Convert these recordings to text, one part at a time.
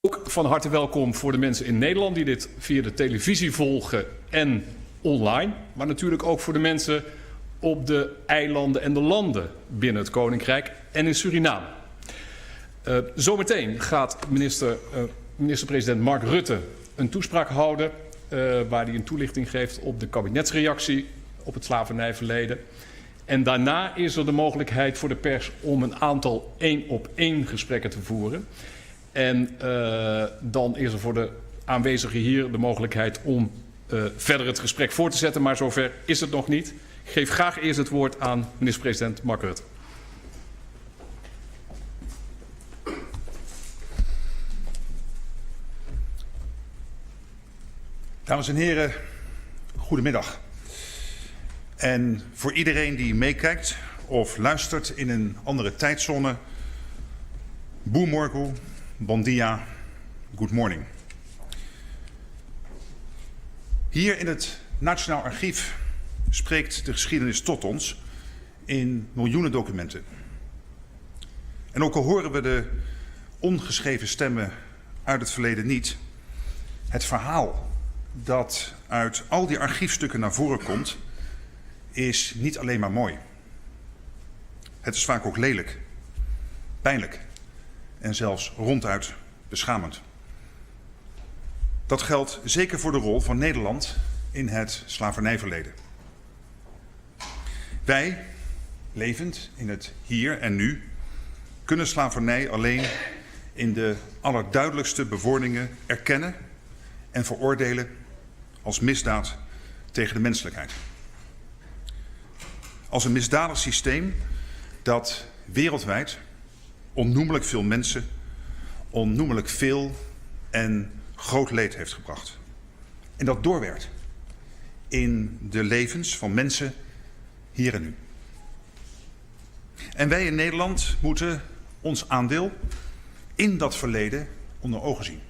Ook van harte welkom voor de mensen in Nederland die dit via de televisie volgen en online. Maar natuurlijk ook voor de mensen op de eilanden en de landen binnen het Koninkrijk en in Suriname. Zometeen gaat minister-president Mark Rutte een toespraak houden waar hij een toelichting geeft op de kabinetsreactie op het slavernijverleden. En daarna is er de mogelijkheid voor de pers om een aantal 1-op-1 gesprekken te voeren. En dan is er voor de aanwezigen hier de mogelijkheid om verder het gesprek voor te zetten. Maar zover is het nog niet. Ik geef graag eerst het woord aan minister-president Mark Rutte. Dames en heren, goedemiddag. En voor iedereen die meekijkt of luistert in een andere tijdzone, boa morgen, bon dia, good morning. Hier in het Nationaal Archief spreekt de geschiedenis tot ons in miljoenen documenten. En ook al horen we de ongeschreven stemmen uit het verleden niet, het verhaal dat uit al die archiefstukken naar voren komt, is niet alleen maar mooi. Het is vaak ook lelijk, pijnlijk en zelfs ronduit beschamend. Dat geldt zeker voor de rol van Nederland in het slavernijverleden. Wij, levend in het hier en nu, kunnen slavernij alleen in de allerduidelijkste bewoordingen erkennen en veroordelen als misdaad tegen de menselijkheid. Als een misdadig systeem dat wereldwijd onnoemelijk veel mensen, onnoemelijk veel en groot leed heeft gebracht. En dat doorwerkt in de levens van mensen hier en nu. En wij in Nederland moeten ons aandeel in dat verleden onder ogen zien.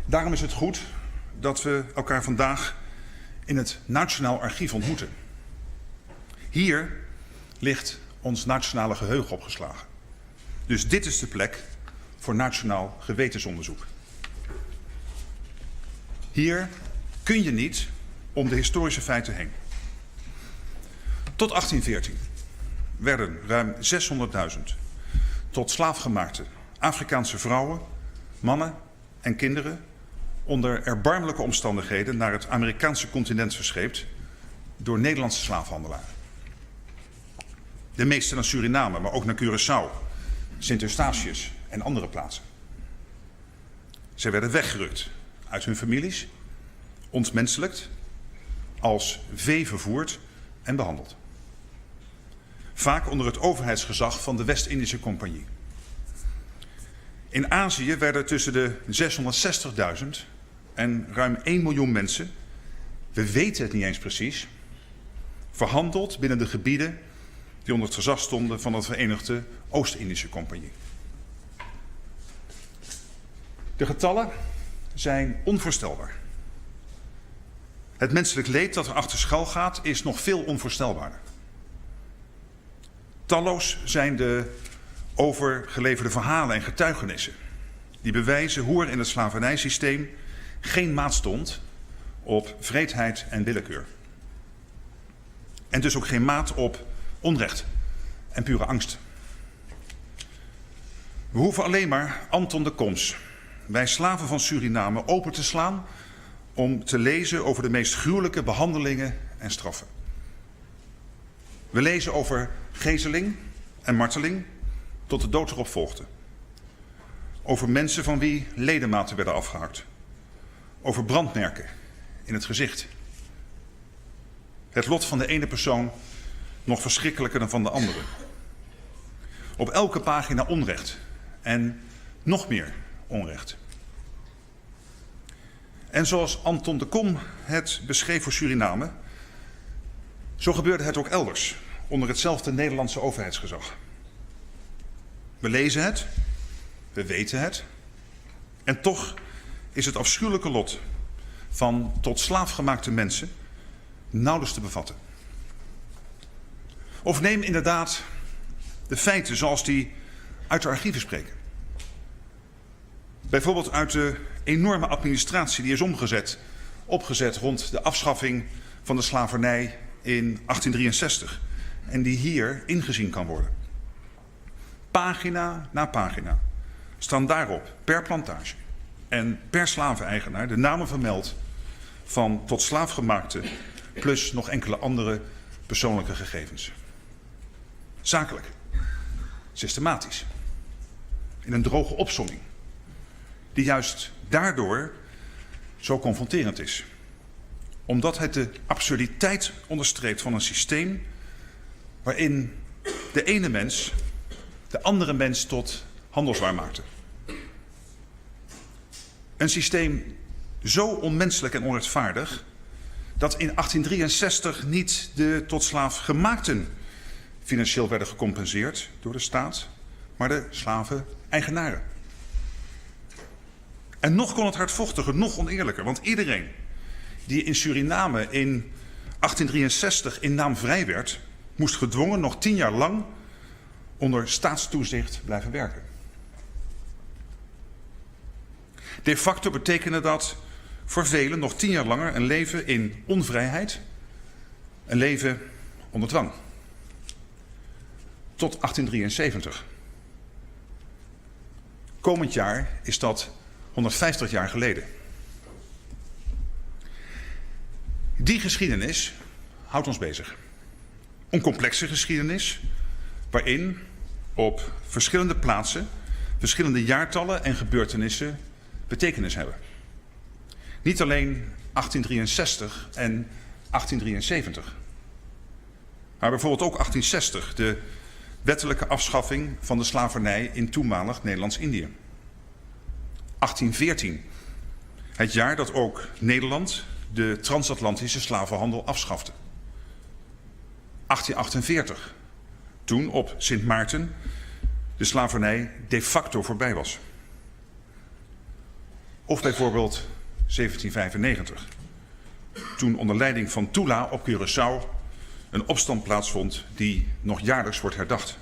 Daarom is het goed dat we elkaar vandaag in het Nationaal Archief ontmoeten. Hier ligt ons nationale geheugen opgeslagen. Dus dit is de plek voor nationaal gewetensonderzoek. Hier kun je niet om de historische feiten heen. Tot 1814 werden ruim 600.000 tot slaafgemaakte Afrikaanse vrouwen, mannen en kinderen onder erbarmelijke omstandigheden naar het Amerikaanse continent verscheept door Nederlandse slaafhandelaren. De meeste naar Suriname, maar ook naar Curaçao, Sint-Eustatius en andere plaatsen. Ze werden weggerukt uit hun families, ontmenselijkt, als vee vervoerd en behandeld. Vaak onder het overheidsgezag van de West-Indische Compagnie. In Azië werden tussen de 660.000 en ruim 1 miljoen mensen, we weten het niet eens precies, verhandeld binnen de gebieden die onder het gezag stonden van de Verenigde Oost-Indische Compagnie. De getallen zijn onvoorstelbaar. Het menselijk leed dat er achter schuil gaat is nog veel onvoorstelbaarder. Talloos zijn de overgeleverde verhalen en getuigenissen die bewijzen hoe er in het slavernijsysteem geen maat stond op wreedheid en willekeur. En dus ook geen maat op onrecht en pure angst. We hoeven alleen maar Anton de Coms, wij slaven van Suriname, open te slaan om te lezen over de meest gruwelijke behandelingen en straffen. We lezen over gezeling en marteling tot de dood erop volgde. Over mensen van wie ledematen werden afgehakt. Over brandmerken in het gezicht. Het lot van de ene persoon nog verschrikkelijker dan van de andere. Op elke pagina onrecht en nog meer onrecht. En zoals Anton de Kom het beschreef voor Suriname, zo gebeurde het ook elders onder hetzelfde Nederlandse overheidsgezag. We lezen het, we weten het, en toch is het afschuwelijke lot van tot slaaf gemaakte mensen nauwelijks te bevatten. Of neem inderdaad de feiten zoals die uit de archieven spreken. Bijvoorbeeld uit de enorme administratie die is opgezet rond de afschaffing van de slavernij in 1863 en die hier ingezien kan worden. Pagina na pagina staan daarop per plantage en per slaveneigenaar de namen vermeld van tot slaafgemaakte plus nog enkele andere persoonlijke gegevens. Zakelijk, systematisch, in een droge opsomming, die juist daardoor zo confronterend is. Omdat het de absurditeit onderstreept van een systeem waarin de ene mens de andere mens tot handelswaar maakte. Een systeem zo onmenselijk en onrechtvaardig dat in 1863 niet de tot slaaf gemaakten financieel werden gecompenseerd door de staat, maar de slaven-eigenaren. En nog kon het hardvochtiger, nog oneerlijker, want iedereen die in Suriname in 1863 in naam vrij werd, moest gedwongen nog 10 jaar lang onder staatstoezicht blijven werken. De facto betekende dat voor velen nog 10 jaar langer een leven in onvrijheid, een leven onder dwang. Tot 1873. Komend jaar is dat 150 jaar geleden. Die geschiedenis houdt ons bezig. Een complexe geschiedenis waarin op verschillende plaatsen verschillende jaartallen en gebeurtenissen betekenis hebben. Niet alleen 1863 en 1873, maar bijvoorbeeld ook 1860, de wettelijke afschaffing van de slavernij in toenmalig Nederlands-Indië. 1814, het jaar dat ook Nederland de transatlantische slavenhandel afschafte. 1848, toen op Sint Maarten de slavernij de facto voorbij was. Of bijvoorbeeld 1795, toen onder leiding van Tula op Curaçao een opstand plaatsvond die nog jaarlijks wordt herdacht.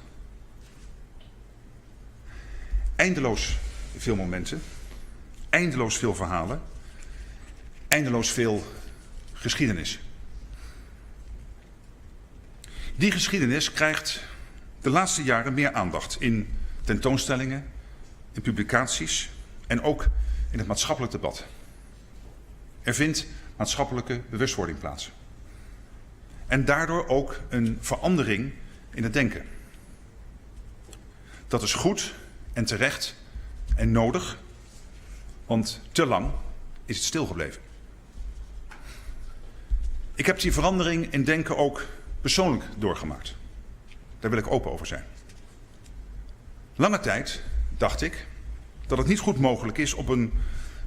Eindeloos veel momenten, eindeloos veel verhalen, eindeloos veel geschiedenis. Die geschiedenis krijgt de laatste jaren meer aandacht in tentoonstellingen, in publicaties en ook in het maatschappelijk debat. Er vindt maatschappelijke bewustwording plaats. En daardoor ook een verandering in het denken. Dat is goed en terecht en nodig, want te lang is het stilgebleven. Ik heb die verandering in denken ook persoonlijk doorgemaakt. Daar wil ik open over zijn. Lange tijd dacht ik dat het niet goed mogelijk is op een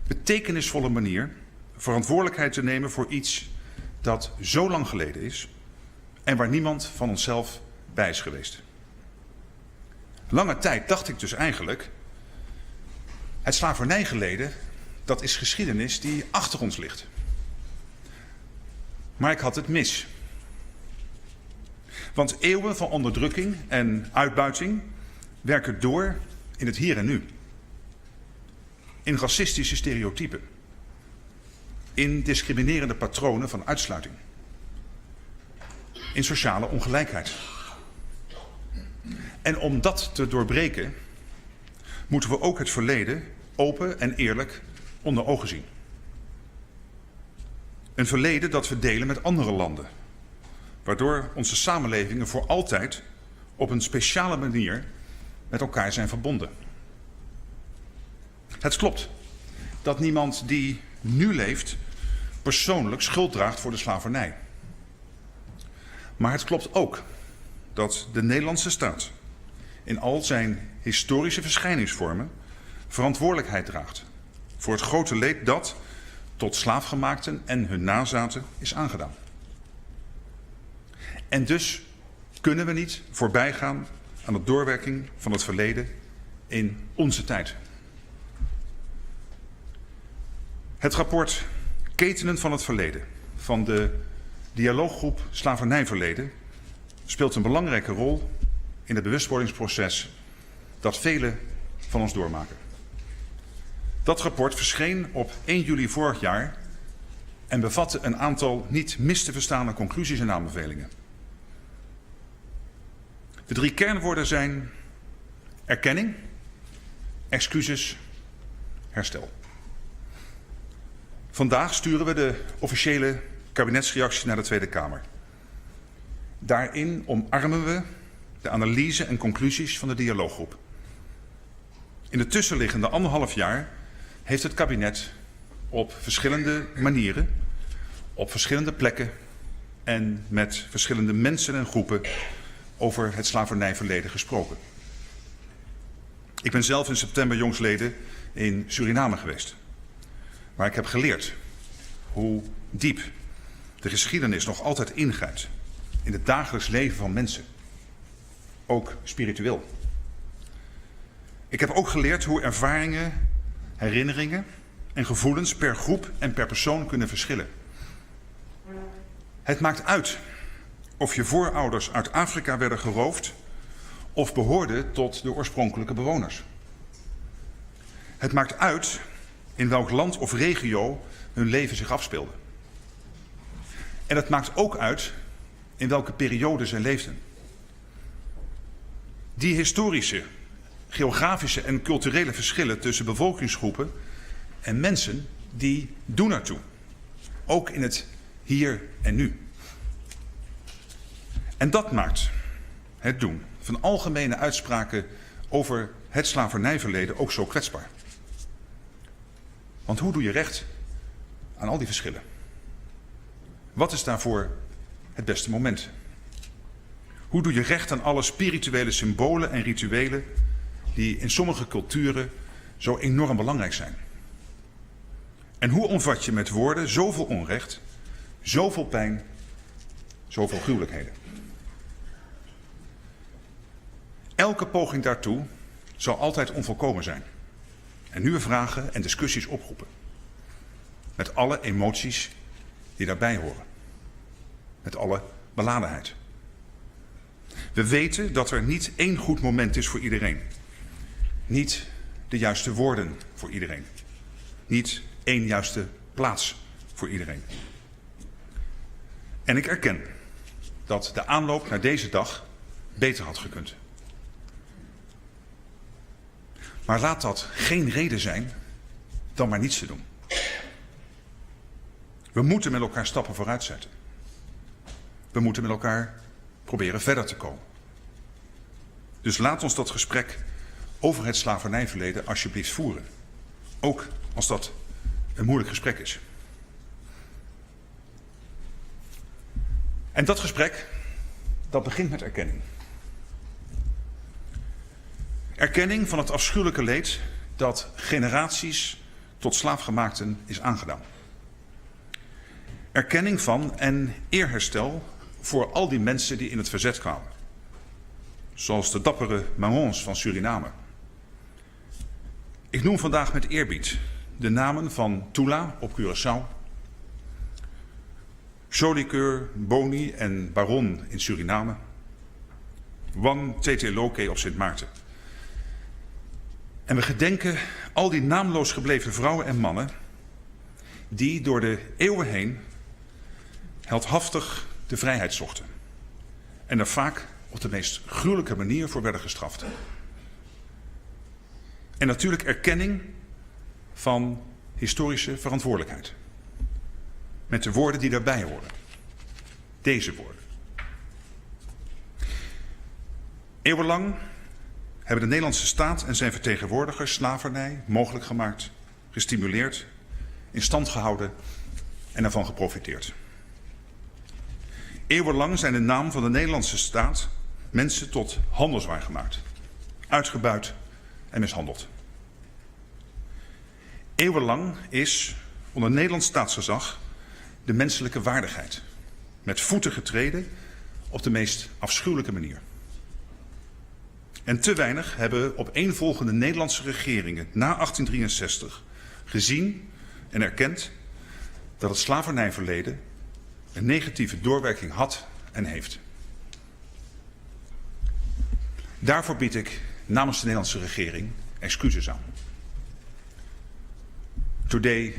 betekenisvolle manier verantwoordelijkheid te nemen voor iets dat zo lang geleden is en waar niemand van onszelf bij is geweest. Lange tijd dacht ik dus eigenlijk, het slavernijgeleden, dat is geschiedenis die achter ons ligt. Maar ik had het mis. Want eeuwen van onderdrukking en uitbuiting werken door in het hier en nu. In racistische stereotypen. In discriminerende patronen van uitsluiting. In sociale ongelijkheid. En om dat te doorbreken, moeten we ook het verleden open en eerlijk onder ogen zien. Een verleden dat we delen met andere landen. Waardoor onze samenlevingen voor altijd op een speciale manier met elkaar zijn verbonden. Het klopt dat niemand die nu leeft persoonlijk schuld draagt voor de slavernij. Maar het klopt ook dat de Nederlandse staat in al zijn historische verschijningsvormen verantwoordelijkheid draagt voor het grote leed dat tot slaafgemaakten en hun nazaten is aangedaan. En dus kunnen we niet voorbij gaan aan de doorwerking van het verleden in onze tijd. Het rapport Ketenen van het Verleden van de dialooggroep Slavernijverleden speelt een belangrijke rol in het bewustwordingsproces dat velen van ons doormaken. Dat rapport verscheen op 1 juli vorig jaar en bevatte een aantal niet mis te verstaande conclusies en aanbevelingen. De 3 kernwoorden zijn erkenning, excuses, herstel. Vandaag sturen we de officiële kabinetsreactie naar de Tweede Kamer. Daarin omarmen we de analyse en conclusies van de dialooggroep. In de tussenliggende 1,5 jaar heeft het kabinet op verschillende manieren, op verschillende plekken en met verschillende mensen en groepen over het slavernijverleden gesproken. Ik ben zelf in september jongstleden in Suriname geweest, waar ik heb geleerd hoe diep de geschiedenis nog altijd ingrijpt in het dagelijks leven van mensen, ook spiritueel. Ik heb ook geleerd hoe ervaringen, herinneringen en gevoelens per groep en per persoon kunnen verschillen. Het maakt uit of je voorouders uit Afrika werden geroofd of behoorden tot de oorspronkelijke bewoners. Het maakt uit in welk land of regio hun leven zich afspeelde. En het maakt ook uit in welke periode zij leefden. Die historische, geografische en culturele verschillen tussen bevolkingsgroepen en mensen, die doen ertoe. Ook in het hier en nu. En dat maakt het doen van algemene uitspraken over het slavernijverleden ook zo kwetsbaar. Want hoe doe je recht aan al die verschillen? Wat is daarvoor het beste moment? Hoe doe je recht aan alle spirituele symbolen en rituelen die in sommige culturen zo enorm belangrijk zijn? En hoe omvat je met woorden zoveel onrecht, zoveel pijn, zoveel gruwelijkheden? Elke poging daartoe zal altijd onvolkomen zijn en nieuwe vragen en discussies oproepen. Met alle emoties die daarbij horen. Met alle beladenheid. We weten dat er niet één goed moment is voor iedereen. Niet de juiste woorden voor iedereen. Niet één juiste plaats voor iedereen. En ik erken dat de aanloop naar deze dag beter had gekund. Maar laat dat geen reden zijn dan maar niets te doen. We moeten met elkaar stappen vooruit zetten. We moeten met elkaar proberen verder te komen. Dus laat ons dat gesprek over het slavernijverleden alsjeblieft voeren. Ook als dat een moeilijk gesprek is. En dat gesprek, dat begint met erkenning. Erkenning van het afschuwelijke leed dat generaties tot slaafgemaakten is aangedaan. Erkenning van en eerherstel voor al die mensen die in het verzet kwamen. Zoals de dappere Marrons van Suriname. Ik noem vandaag met eerbied de namen van Tula op Curaçao, Jolicoeur, Boni en Baron in Suriname, Wan Teteloke op Sint Maarten. En we gedenken al die naamloos gebleven vrouwen en mannen die door de eeuwen heen heldhaftig de vrijheid zochten. En er vaak op de meest gruwelijke manier voor werden gestraft. En natuurlijk erkenning van historische verantwoordelijkheid. Met de woorden die daarbij horen. Deze woorden. Eeuwenlang hebben de Nederlandse staat en zijn vertegenwoordigers slavernij mogelijk gemaakt, gestimuleerd, in stand gehouden en ervan geprofiteerd. Eeuwenlang zijn in naam van de Nederlandse staat mensen tot handelswaar gemaakt, uitgebuit en mishandeld. Eeuwenlang is onder Nederlands staatsgezag de menselijke waardigheid met voeten getreden op de meest afschuwelijke manier. En te weinig hebben opeenvolgende Nederlandse regeringen na 1863 gezien en erkend dat het slavernijverleden een negatieve doorwerking had en heeft. Daarvoor bied ik namens de Nederlandse regering excuses aan. Today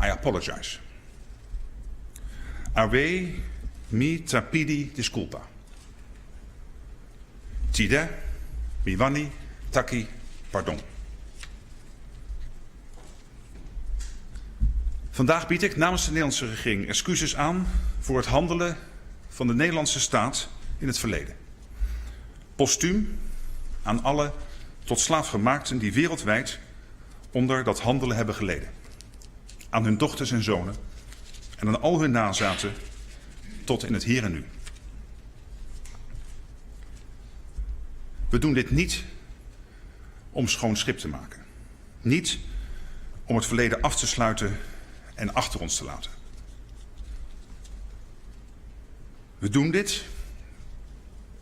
I apologize. Ave mi trapidi disculpa. Tide mi vanni taki pardon. Vandaag bied ik namens de Nederlandse regering excuses aan voor het handelen van de Nederlandse staat in het verleden. Postuum aan alle tot slaafgemaakten die wereldwijd onder dat handelen hebben geleden. Aan hun dochters en zonen en aan al hun nazaten tot in het hier en nu. We doen dit niet om schoon schip te maken. Niet om het verleden af te sluiten en achter ons te laten. We doen dit,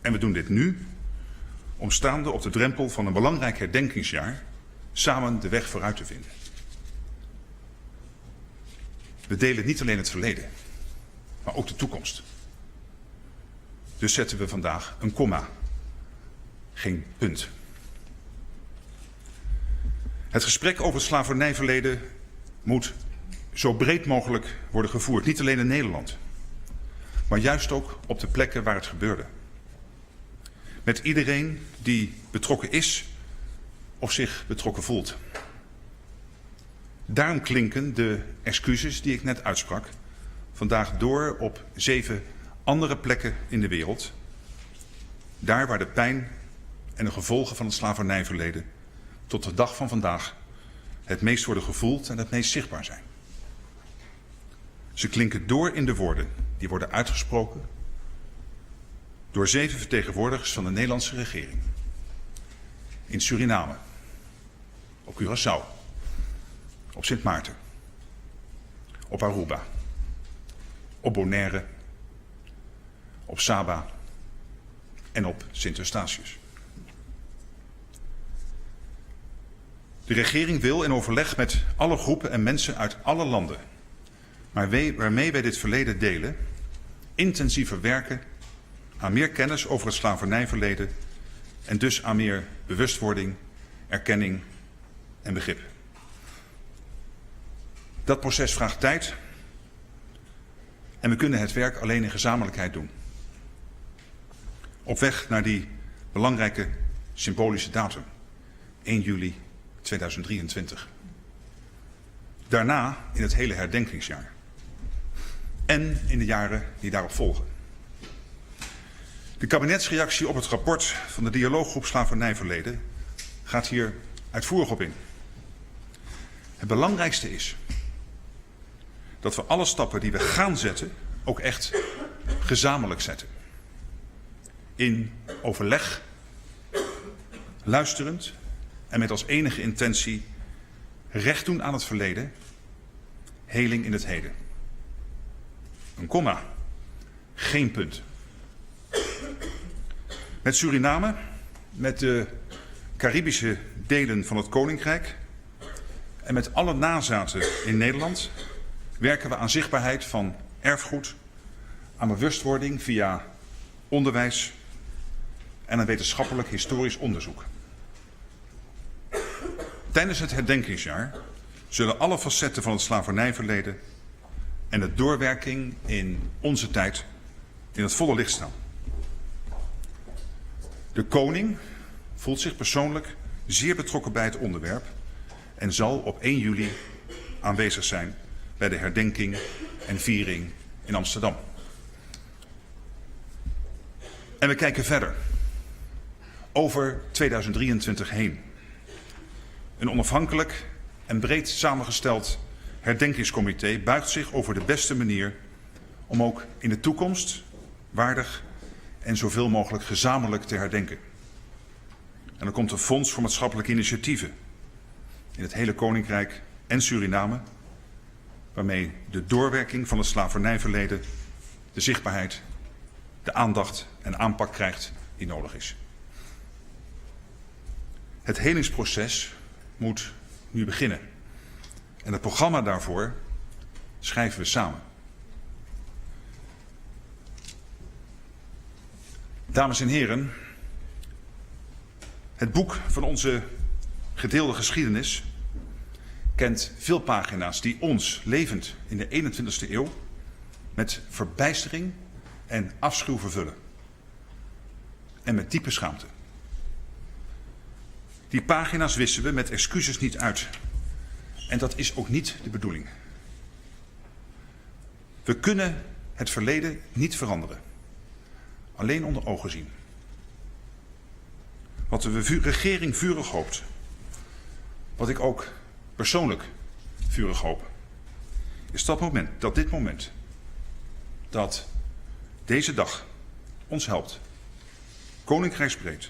en we doen dit nu, om staande op de drempel van een belangrijk herdenkingsjaar samen de weg vooruit te vinden. We delen niet alleen het verleden, maar ook de toekomst. Dus zetten we vandaag een komma, geen punt. Het gesprek over het slavernijverleden moet zo breed mogelijk worden gevoerd. Niet alleen in Nederland, maar juist ook op de plekken waar het gebeurde. Met iedereen die betrokken is of zich betrokken voelt. Daarom klinken de excuses die ik net uitsprak vandaag door op 7 andere plekken in de wereld. Daar waar de pijn en de gevolgen van het slavernijverleden tot de dag van vandaag het meest worden gevoeld en het meest zichtbaar zijn. Ze klinken door in de woorden die worden uitgesproken door 7 vertegenwoordigers van de Nederlandse regering. In Suriname, op Curaçao, op Sint Maarten, op Aruba, op Bonaire, op Saba en op Sint Eustatius. De regering wil in overleg met alle groepen en mensen uit alle landen, maar waarmee wij dit verleden delen, intensiever werken aan meer kennis over het slavernijverleden en dus aan meer bewustwording, erkenning en begrip. Dat proces vraagt tijd en we kunnen het werk alleen in gezamenlijkheid doen. Op weg naar die belangrijke symbolische datum, 1 juli 2023. Daarna in het hele herdenkingsjaar. En in de jaren die daarop volgen. De kabinetsreactie op het rapport van de dialooggroep Slavernijverleden gaat hier uitvoerig op in. Het belangrijkste is dat we alle stappen die we gaan zetten ook echt gezamenlijk zetten. In overleg, luisterend en met als enige intentie recht doen aan het verleden, heling in het heden. Een komma, geen punt. Met Suriname, met de Caribische delen van het Koninkrijk en met alle nazaten in Nederland werken we aan zichtbaarheid van erfgoed, aan bewustwording via onderwijs en aan wetenschappelijk historisch onderzoek. Tijdens het herdenkingsjaar zullen alle facetten van het slavernijverleden en de doorwerking in onze tijd in het volle licht staan. De koning voelt zich persoonlijk zeer betrokken bij het onderwerp en zal op 1 juli aanwezig zijn bij de herdenking en viering in Amsterdam. En we kijken verder, over 2023 heen. Een onafhankelijk en breed samengesteld herdenkingscomité buigt zich over de beste manier om ook in de toekomst waardig en zoveel mogelijk gezamenlijk te herdenken. En er komt een fonds voor maatschappelijke initiatieven in het hele Koninkrijk en Suriname, waarmee de doorwerking van het slavernijverleden de zichtbaarheid, de aandacht en aanpak krijgt die nodig is. Het helingsproces moet nu beginnen. En het programma daarvoor schrijven we samen. Dames en heren, het boek van onze gedeelde geschiedenis kent veel pagina's die ons, levend in de 21e eeuw, met verbijstering en afschuw vervullen. En met diepe schaamte. Die pagina's wissen we met excuses niet uit. En dat is ook niet de bedoeling. We kunnen het verleden niet veranderen. Alleen onder ogen zien. Wat de regering vurig hoopt, wat ik ook persoonlijk vurig hoop, is dat dit moment, dat deze dag ons helpt, koninkrijksbreed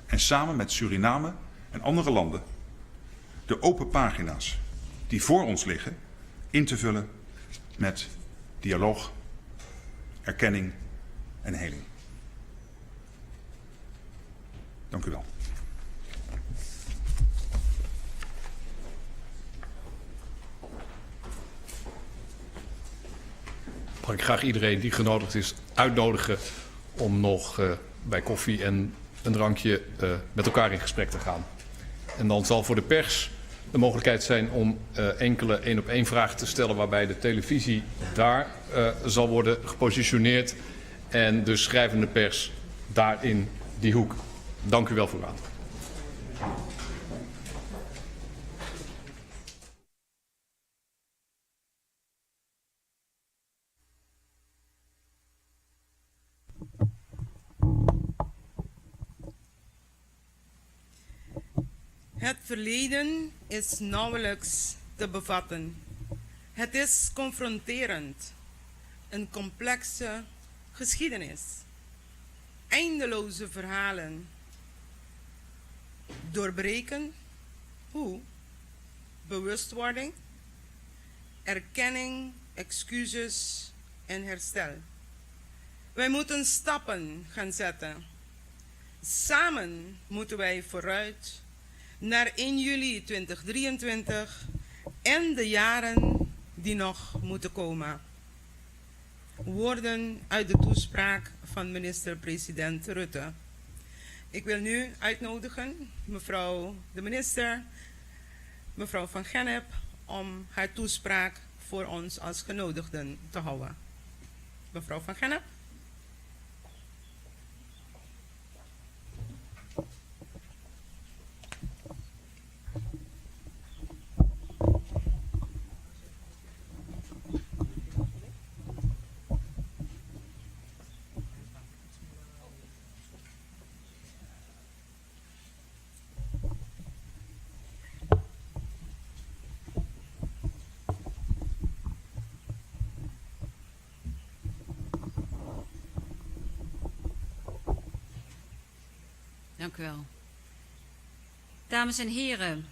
en samen met Suriname en andere landen, de open pagina's die voor ons liggen in te vullen met dialoog, erkenning en heling. Dank u wel. Mag ik graag iedereen die genodigd is uitnodigen om nog bij koffie en een drankje met elkaar in gesprek te gaan. En dan zal voor de pers de mogelijkheid zijn om enkele 1-op-1 vragen te stellen, waarbij de televisie daar zal worden gepositioneerd en de schrijvende pers daar in die hoek. Dank u wel voor uw aandacht. Het verleden is nauwelijks te bevatten. Het is confronterend. Een complexe geschiedenis. Eindeloze verhalen. Doorbreken. Hoe? Bewustwording. Erkenning, excuses en herstel. Wij moeten stappen gaan zetten. Samen moeten wij vooruit naar 1 juli 2023 en de jaren die nog moeten komen. Woorden uit de toespraak van minister-president Rutte. Ik wil nu uitnodigen mevrouw de minister, mevrouw Van Gennep, om haar toespraak voor ons als genodigden te houden. Mevrouw Van Gennep. Dank u wel. Dames en heren,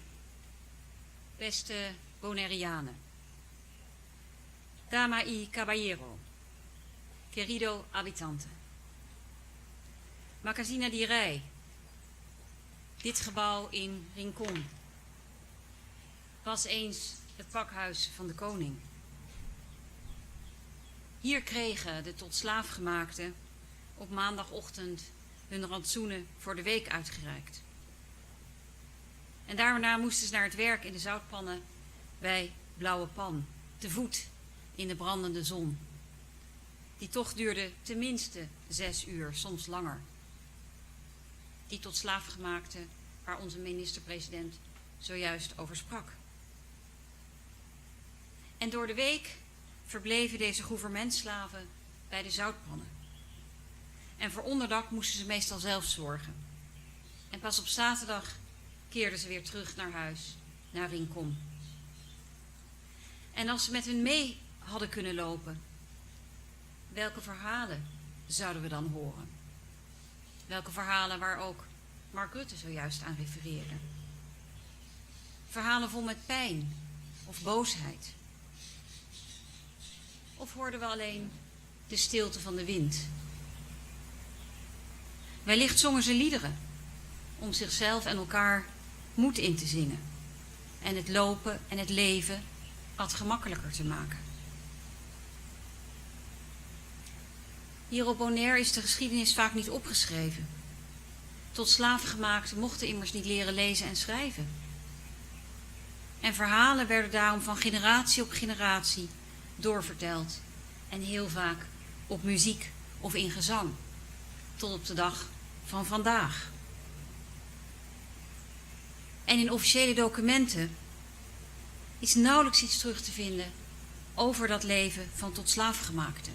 beste Bonaireanen, Dama y caballero, querido habitante, Magazine di Rij, dit gebouw in Rincon was eens het pakhuis van de koning. Hier kregen de tot slaafgemaakten op maandagochtend hun rantsoenen voor de week uitgereikt. En daarna moesten ze naar het werk in de zoutpannen bij Blauwe Pan, te voet in de brandende zon. Die toch duurde tenminste 6 uur, soms langer. Die tot slaafgemaakten waar onze minister-president zojuist over sprak. En door de week verbleven deze gouvernementsslaven bij de zoutpannen. En voor onderdak moesten ze meestal zelf zorgen. En pas op zaterdag keerden ze weer terug naar huis, naar Rincon. En als ze met hun mee hadden kunnen lopen, welke verhalen zouden we dan horen? Welke verhalen waar ook Mark Rutte zojuist aan refereerde? Verhalen vol met pijn of boosheid? Of hoorden we alleen de stilte van de wind? Wellicht zongen ze liederen om zichzelf en elkaar moed in te zingen en het lopen en het leven wat gemakkelijker te maken. Hier op Bonaire is de geschiedenis vaak niet opgeschreven. Tot slaafgemaakten mochten immers niet leren lezen en schrijven. En verhalen werden daarom van generatie op generatie doorverteld. En heel vaak op muziek of in gezang. Tot op de dag van vandaag. En in officiële documenten is nauwelijks iets terug te vinden over dat leven van tot slaafgemaakten.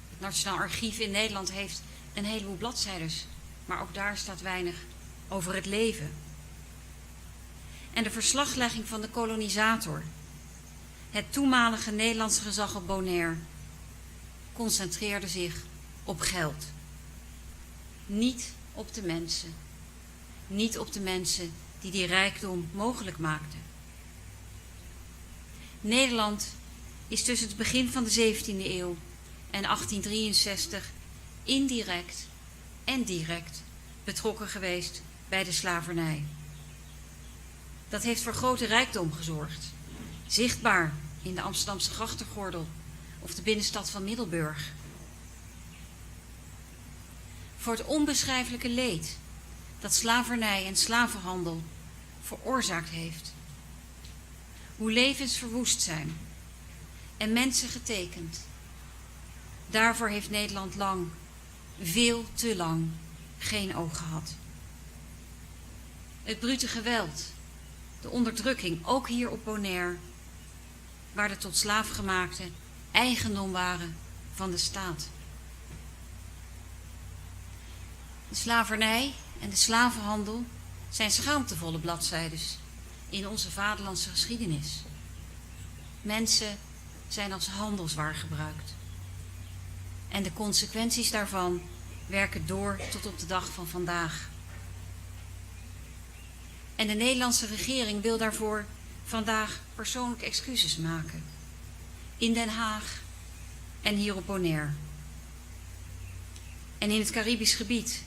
Het Nationaal Archief in Nederland heeft een heleboel bladzijdes, maar ook daar staat weinig over het leven. En de verslaglegging van de kolonisator, het toenmalige Nederlandse gezag op Bonaire, concentreerde zich op geld. Niet op de mensen. Niet op de mensen die rijkdom mogelijk maakten. Nederland is tussen het begin van de 17e eeuw en 1863 indirect en direct betrokken geweest bij de slavernij. Dat heeft voor grote rijkdom gezorgd. Zichtbaar in de Amsterdamse grachtengordel of de binnenstad van Middelburg. Voor het onbeschrijfelijke leed dat slavernij en slavenhandel veroorzaakt heeft. Hoe levens verwoest zijn en mensen getekend. Daarvoor heeft Nederland lang, veel te lang, geen oog gehad. Het brute geweld, de onderdrukking, ook hier op Bonaire, waar de tot slaafgemaakten eigendom waren van de staat. De slavernij en de slavenhandel zijn schaamtevolle bladzijdes in onze vaderlandse geschiedenis. Mensen zijn als handelswaar gebruikt. En de consequenties daarvan werken door tot op de dag van vandaag. En de Nederlandse regering wil daarvoor vandaag persoonlijke excuses maken. In Den Haag en hier op Bonaire. En in het Caribisch gebied,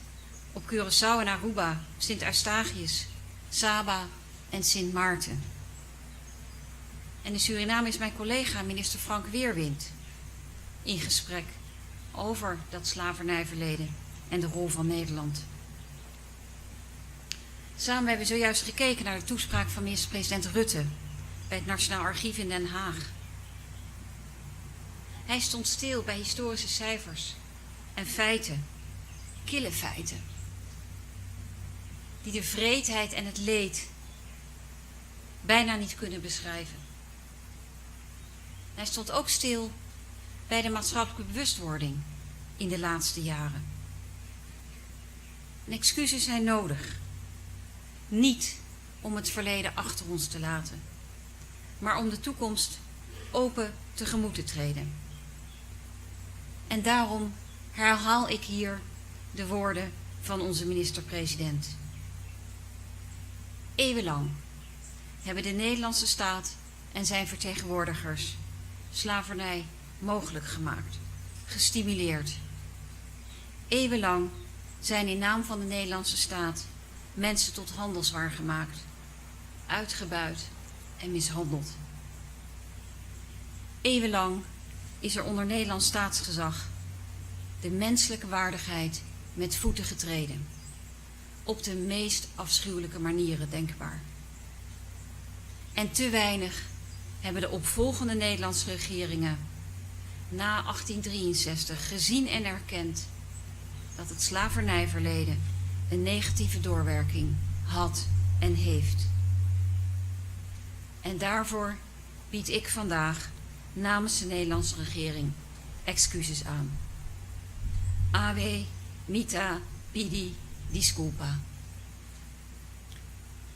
op Curaçao en Aruba, Sint Eustatius, Saba en Sint Maarten. En in Suriname is mijn collega minister Frank Weerwind in gesprek over dat slavernijverleden en de rol van Nederland. Samen hebben we zojuist gekeken naar de toespraak van minister-president Rutte bij het Nationaal Archief in Den Haag. Hij stond stil bij historische cijfers en feiten, kille feiten, die de wreedheid en het leed bijna niet kunnen beschrijven. Hij stond ook stil bij de maatschappelijke bewustwording in de laatste jaren. En excuses zijn nodig. Niet om het verleden achter ons te laten, maar om de toekomst open tegemoet te treden. En daarom herhaal ik hier de woorden van onze minister-president. Eeuwenlang hebben de Nederlandse staat en zijn vertegenwoordigers slavernij mogelijk gemaakt, gestimuleerd. Eeuwenlang zijn in naam van de Nederlandse staat mensen tot handelswaar gemaakt, uitgebuit en mishandeld. Eeuwenlang is er onder Nederlands staatsgezag de menselijke waardigheid met voeten getreden, op de meest afschuwelijke manieren denkbaar. En te weinig hebben de opvolgende Nederlandse regeringen na 1863 gezien en erkend dat het slavernijverleden een negatieve doorwerking had en heeft. En daarvoor bied ik vandaag namens de Nederlandse regering excuses aan. Awe, mita, pidi, disculpa.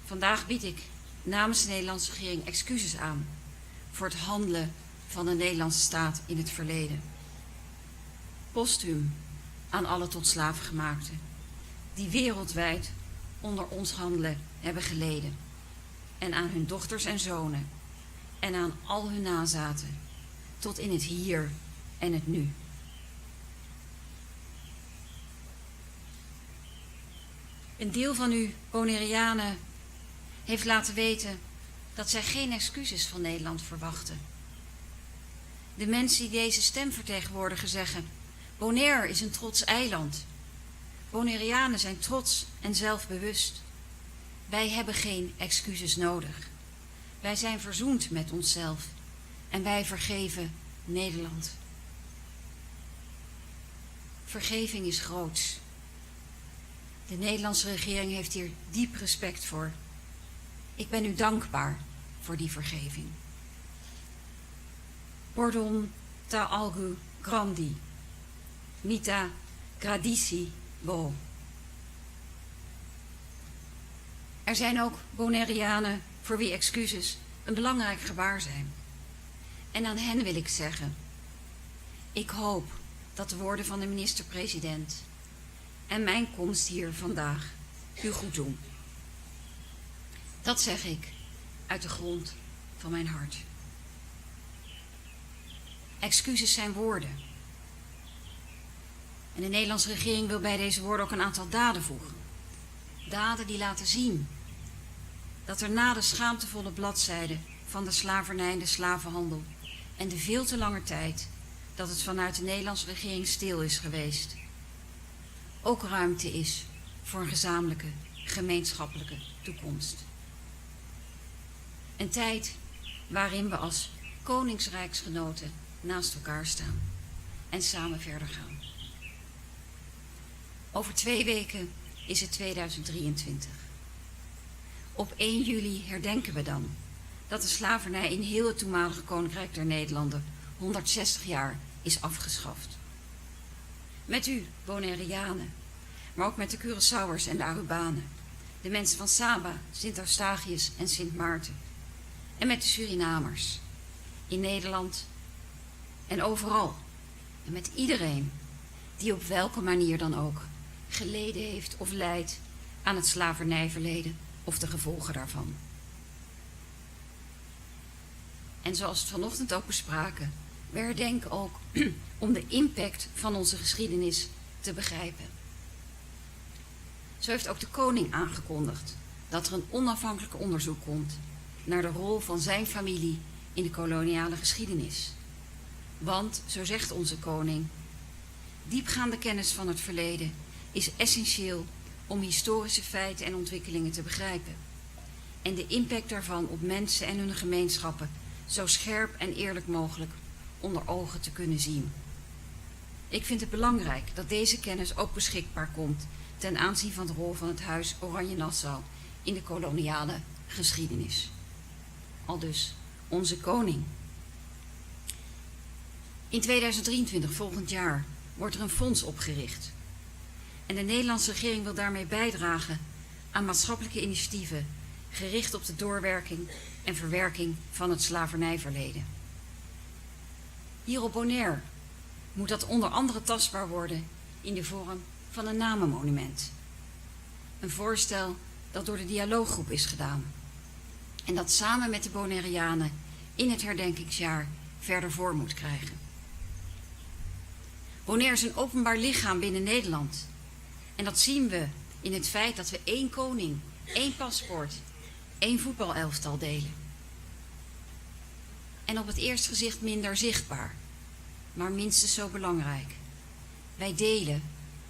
Vandaag bied ik namens de Nederlandse regering excuses aan voor het handelen van de Nederlandse staat in het verleden. Postuum aan alle tot slaafgemaakten die wereldwijd onder ons handelen hebben geleden. En aan hun dochters en zonen en aan al hun nazaten tot in het hier en het nu. Een deel van u Bonaireanen heeft laten weten dat zij geen excuses van Nederland verwachten. De mensen die deze stem vertegenwoordigen zeggen: Bonaire is een trots eiland. Bonaireanen zijn trots en zelfbewust. Wij hebben geen excuses nodig. Wij zijn verzoend met onszelf en wij vergeven Nederland. Vergeving is groots. De Nederlandse regering heeft hier diep respect voor. Ik ben u dankbaar voor die vergeving. Pardon ta algu grandi, mita gradisi bo. Er zijn ook Bonaireanen voor wie excuses een belangrijk gebaar zijn. En aan hen wil ik zeggen, ik hoop dat de woorden van de minister-president en mijn komst hier vandaag u goed doen. Dat zeg ik uit de grond van mijn hart. Excuses zijn woorden. En de Nederlandse regering wil bij deze woorden ook een aantal daden voegen. Daden die laten zien dat er na de schaamtevolle bladzijden van de slavernij en de slavenhandel en de veel te lange tijd dat het vanuit de Nederlandse regering stil is geweest, ook ruimte is voor een gezamenlijke, gemeenschappelijke toekomst. Een tijd waarin we als koningsrijksgenoten naast elkaar staan en samen verder gaan. Over 2 weken is het 2023. Op 1 juli herdenken we dan dat de slavernij in heel het toenmalige Koninkrijk der Nederlanden 160 jaar is afgeschaft. Met u, Bonaireanen, maar ook met de Curaçaoers en de Arubanen, de mensen van Saba, Sint-Eustatius en Sint Maarten, en met de Surinamers, in Nederland en overal, en met iedereen die op welke manier dan ook geleden heeft of lijdt aan het slavernijverleden of de gevolgen daarvan. En zoals we het vanochtend ook bespraken, we herdenken ook om de impact van onze geschiedenis te begrijpen. Zo heeft ook de koning aangekondigd dat er een onafhankelijk onderzoek komt naar de rol van zijn familie in de koloniale geschiedenis. Want, zo zegt onze koning, diepgaande kennis van het verleden is essentieel om historische feiten en ontwikkelingen te begrijpen en de impact daarvan op mensen en hun gemeenschappen zo scherp en eerlijk mogelijk onder ogen te kunnen zien. Ik vind het belangrijk dat deze kennis ook beschikbaar komt ten aanzien van de rol van het Huis Oranje-Nassau in de koloniale geschiedenis. Aldus onze koning. In 2023, volgend jaar, wordt er een fonds opgericht. En de Nederlandse regering wil daarmee bijdragen aan maatschappelijke initiatieven gericht op de doorwerking en verwerking van het slavernijverleden. Hier op Bonaire moet dat onder andere tastbaar worden in de vorm van een namenmonument. Een voorstel dat door de dialooggroep is gedaan en dat samen met de Bonaireanen in het herdenkingsjaar verder vorm moet krijgen. Bonaire is een openbaar lichaam binnen Nederland en dat zien we in het feit dat we 1 koning, 1 paspoort, 1 voetbalelftal delen. En op het eerste gezicht minder zichtbaar, maar minstens zo belangrijk. Wij delen,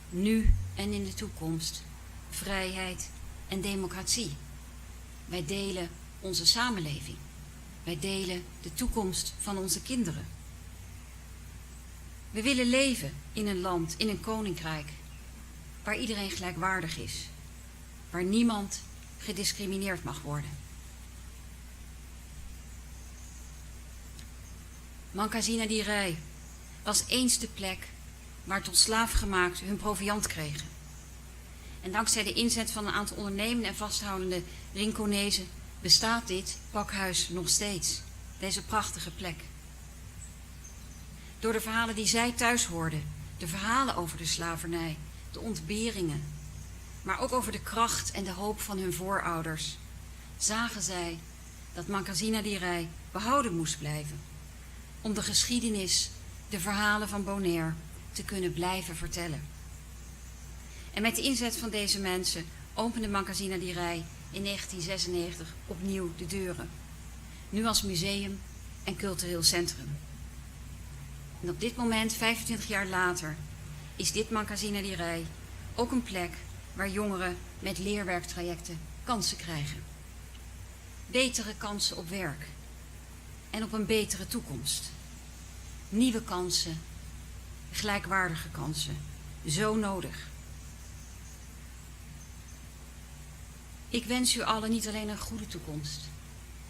nu en in de toekomst, vrijheid en democratie. Wij delen onze samenleving. Wij delen de toekomst van onze kinderen. We willen leven in een land, in een koninkrijk, waar iedereen gelijkwaardig is, waar niemand gediscrimineerd mag worden. Mangkazina-Dirai was eens de plek waar tot slaafgemaakten hun proviand kregen. En dankzij de inzet van een aantal ondernemende en vasthoudende Rinconezen bestaat dit pakhuis nog steeds, deze prachtige plek. Door de verhalen die zij thuis hoorden, de verhalen over de slavernij, de ontberingen, maar ook over de kracht en de hoop van hun voorouders, zagen zij dat Mangkazina-Dirai behouden moest blijven, om de geschiedenis, de verhalen van Bonaire te kunnen blijven vertellen. En met de inzet van deze mensen opende Mangkazina-Dirai in 1996 opnieuw de deuren, nu als museum en cultureel centrum. En op dit moment, 25 jaar later, is dit Mangkazina-Dirai ook een plek waar jongeren met leerwerktrajecten kansen krijgen. betere kansen op werk en op een betere toekomst. Nieuwe kansen, gelijkwaardige kansen, zo nodig. Ik wens u allen niet alleen een goede toekomst.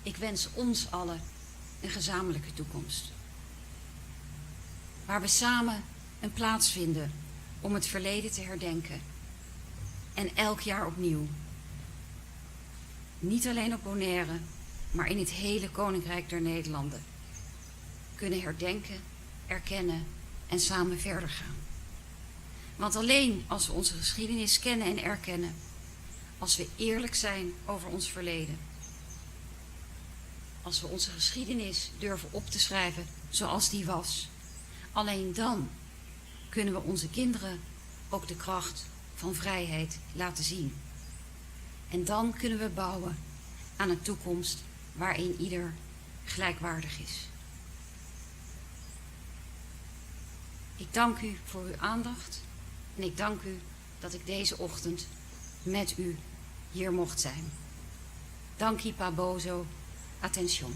Ik wens ons allen een gezamenlijke toekomst. Waar we samen een plaats vinden om het verleden te herdenken. En elk jaar opnieuw. Niet alleen op Bonaire, maar in het hele Koninkrijk der Nederlanden. Kunnen herdenken, erkennen en samen verder gaan. Want alleen als we onze geschiedenis kennen en erkennen, als we eerlijk zijn over ons verleden, als we onze geschiedenis durven op te schrijven zoals die was, alleen dan kunnen we onze kinderen ook de kracht van vrijheid laten zien. En dan kunnen we bouwen aan een toekomst waarin ieder gelijkwaardig is. Ik dank u voor uw aandacht en ik dank u dat ik deze ochtend met u hier mocht zijn. Dankie pa bozo. Attention.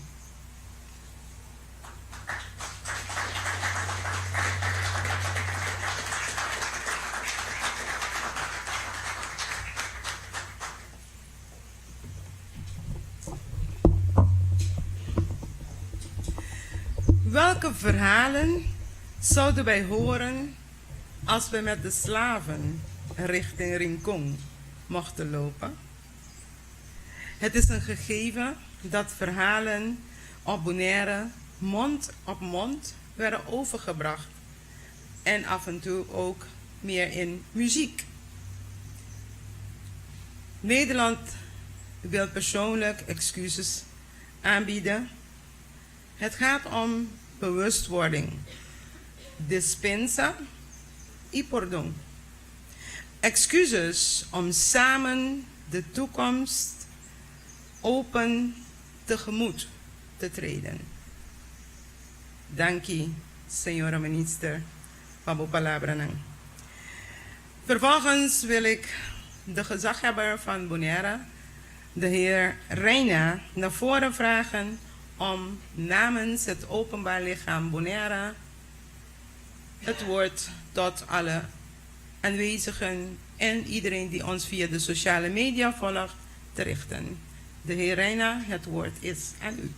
Welke verhalen zouden wij horen als we met de slaven richting Rincon mochten lopen? Het is een gegeven dat verhalen op Bonaire mond op mond werden overgebracht en af en toe ook meer in muziek. Nederland wil persoonlijk excuses aanbieden. Het gaat om bewustwording, dispensa y perdón. Excuses om samen de toekomst open tegemoet te treden. Dankie, señora minister, Pabo Palabra nang. Vervolgens wil ik de gezaghebber van Bonaire, de heer Reina, naar voren vragen om namens het openbaar lichaam Bonaire het woord tot alle aanwezigen en iedereen die ons via de sociale media volgt te richten. De heer Reina, het woord is aan u.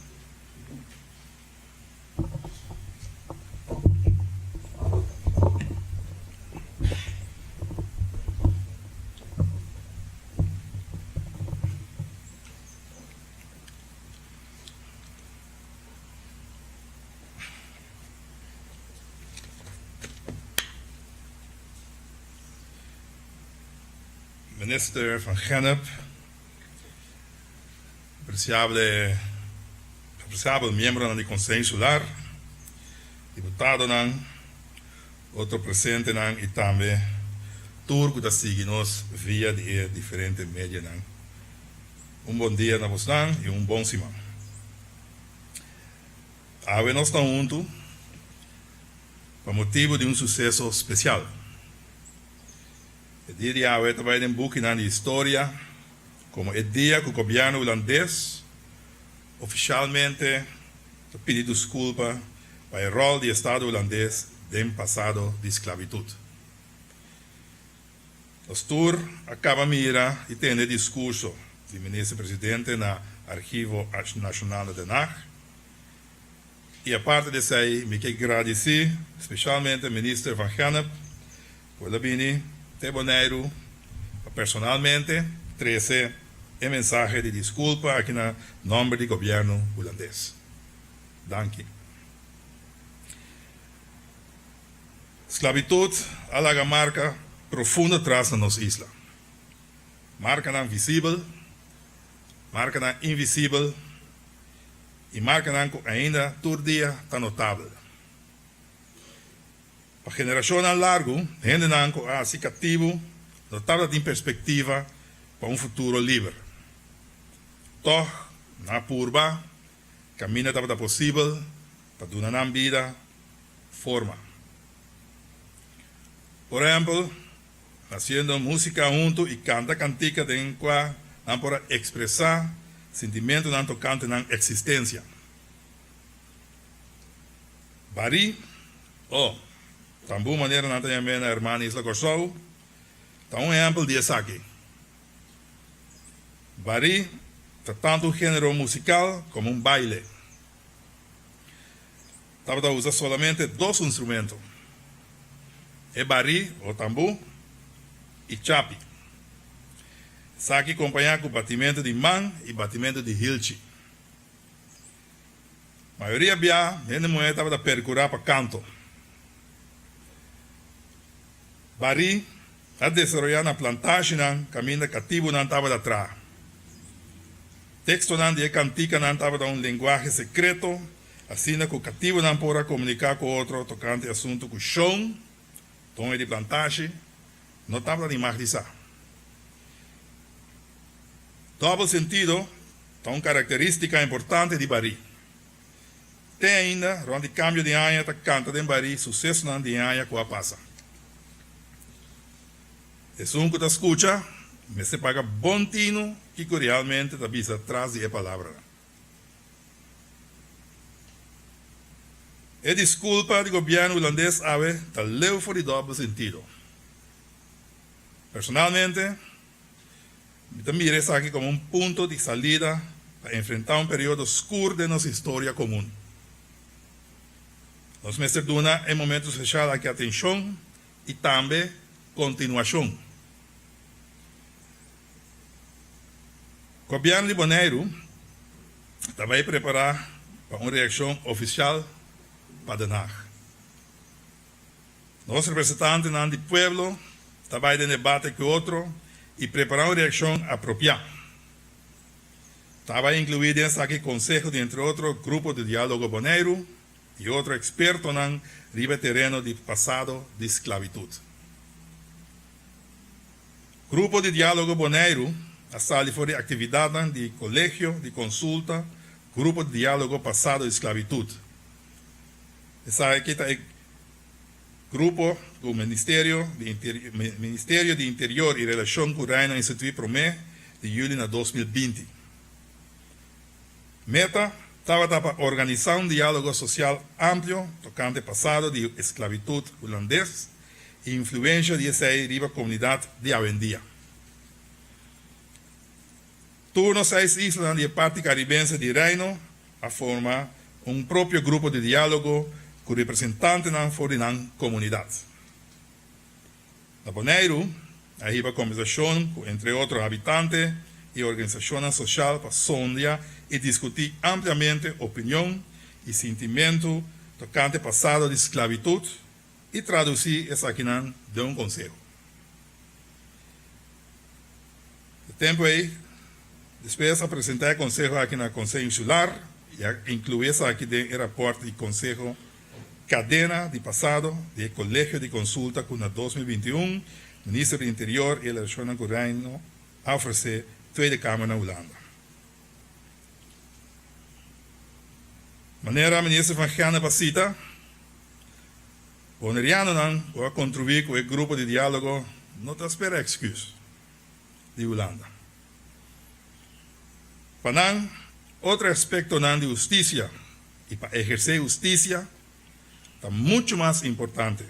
Minister van Gennep, apreciable miembro del Consejo Insular, diputado nan, otro presente nan y también tour que seguimos via de diferentes medios nan. Un bom dia na vos nan y un bom simão. Ave nós estamos juntos por motivo de um sucesso especial. El día de hoy trabaja en book en historia como el día que el gobierno holandés oficialmente pide disculpas por el rol del Estado holandés del pasado de esclavitud. Los tour acaba mira y tiene discurso del ministro-presidente en el Archivo Nacional de Den Haag. Y aparte de eso, me quiero agradecer especialmente al ministro van Gennep por la venir de Bonaire, personalmente, trazer um mensaje de desculpa aqui no nome do governo holandês. Dank je. Esclavitud alaga marca profunda tras na nossa isla. Marca não visível, marca não invisível e marca não ainda todo dia está notável. Para a geração a largo, ainda não há significativo, notável de perspectiva para futuro livre. Toch, na purba, caminha para possível para dar uma vida forma. Por exemplo, haciendo música junto y canta cantica de en cual para expresar sentimento nan tocante nan existencia. Bari, tambu maneira nan também na hermana Isla Corsou, tá exemplo disso aqui. Bari, tanto um gênero musical como um baile. Estava usa solamente 2 instrumentos. É bari, ou tambu, e chapi. Saki acompanhado com batimento de man e batimento de hilchi. A maioria bia, gente mulher estava a percurar para canto. Bari, a desenvolver na plantagem, caminho cativo não estava atrás. Texto não de cantica não estava um linguagem secreto, assim que o cativo não pode comunicar com o outro tocante assunto com o chão, tom de plantagem, não estava de marrizar. Doble sentido, é uma característica importante de Bari. Tem ainda, onde cambio de anha, tá canta de Bari, sucesso não de anha com a passa. É um que te escuta, mas se paga bom tino, que realmente te avisa atrás de a palavra. É desculpa do governo holandês ave, tá leu for de doble sentido. Personalmente, eu também miro isso aqui como um ponto de salida para enfrentar um período escuro de nossa história comum. Nós mestres duna em momentos fechados aqui atenção e também continuação. O governo de Bonaire vai preparar para uma reação oficial para Den Haag. Nós representantes do povo vai de debate com outro e preparar uma reação apropriada. Estava incluído aqui conselho de, entre outros, grupo de diálogo Bonaire e outro experto no riba terreno de passado de esclavitud. Grupo de diálogo Bonaire, a sala foi atividade de colégio de consulta, grupo de diálogo passado de esclavitud. Essa aqui está grupo do Ministério de Interior e Relação com o Reino instituído por mês de julho de 2020. Meta estava para organizar um diálogo social amplo tocante passado de esclavitud holandês e influência de essa riba comunidade de Avendia. Turno 6 islas de parte caribense de Reino a formar um próprio grupo de diálogo com representantes da comunidade. Na Bonaire, a riba conversação entre outros habitantes e organizações sociais para sondear e discutir ampliamente opinião e sentimento tocante passado de esclavitud e traduzir essa aqui de um conselho. O tempo aí, depois apresentar o conselho aqui na Conselho Insular e incluir essa aqui de rapport de conselho cadena de passado de colégio de consulta com 2021, Ministro do Interior e Relações com o Reino a oferecer Tweede Kamer na Holanda. Maneira ministro van Gane Basita, Bonaireano não vai contribuir com o grupo de diálogo, não te espera excuus de Holanda. Para outro aspecto de justiça e para exercer justiça, está muito mais importante.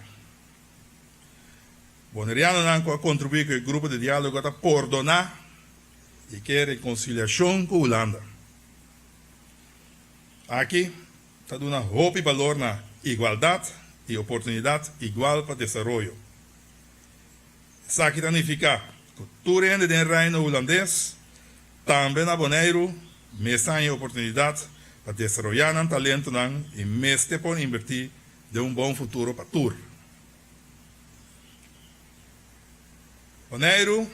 Bonaireano não vai contribuir com o grupo de diálogo para perdonar e quer reconciliação com a Holanda. Aqui está dando roupa e valor na igualdade e oportunidade igual para desenvolvimento. Isso aqui significa que todo rende do reino holandês, também na Bonaire, mesmo em oportunidade para desenvolver um talento e mesmo para invertir de um bom futuro para todos. Bonaire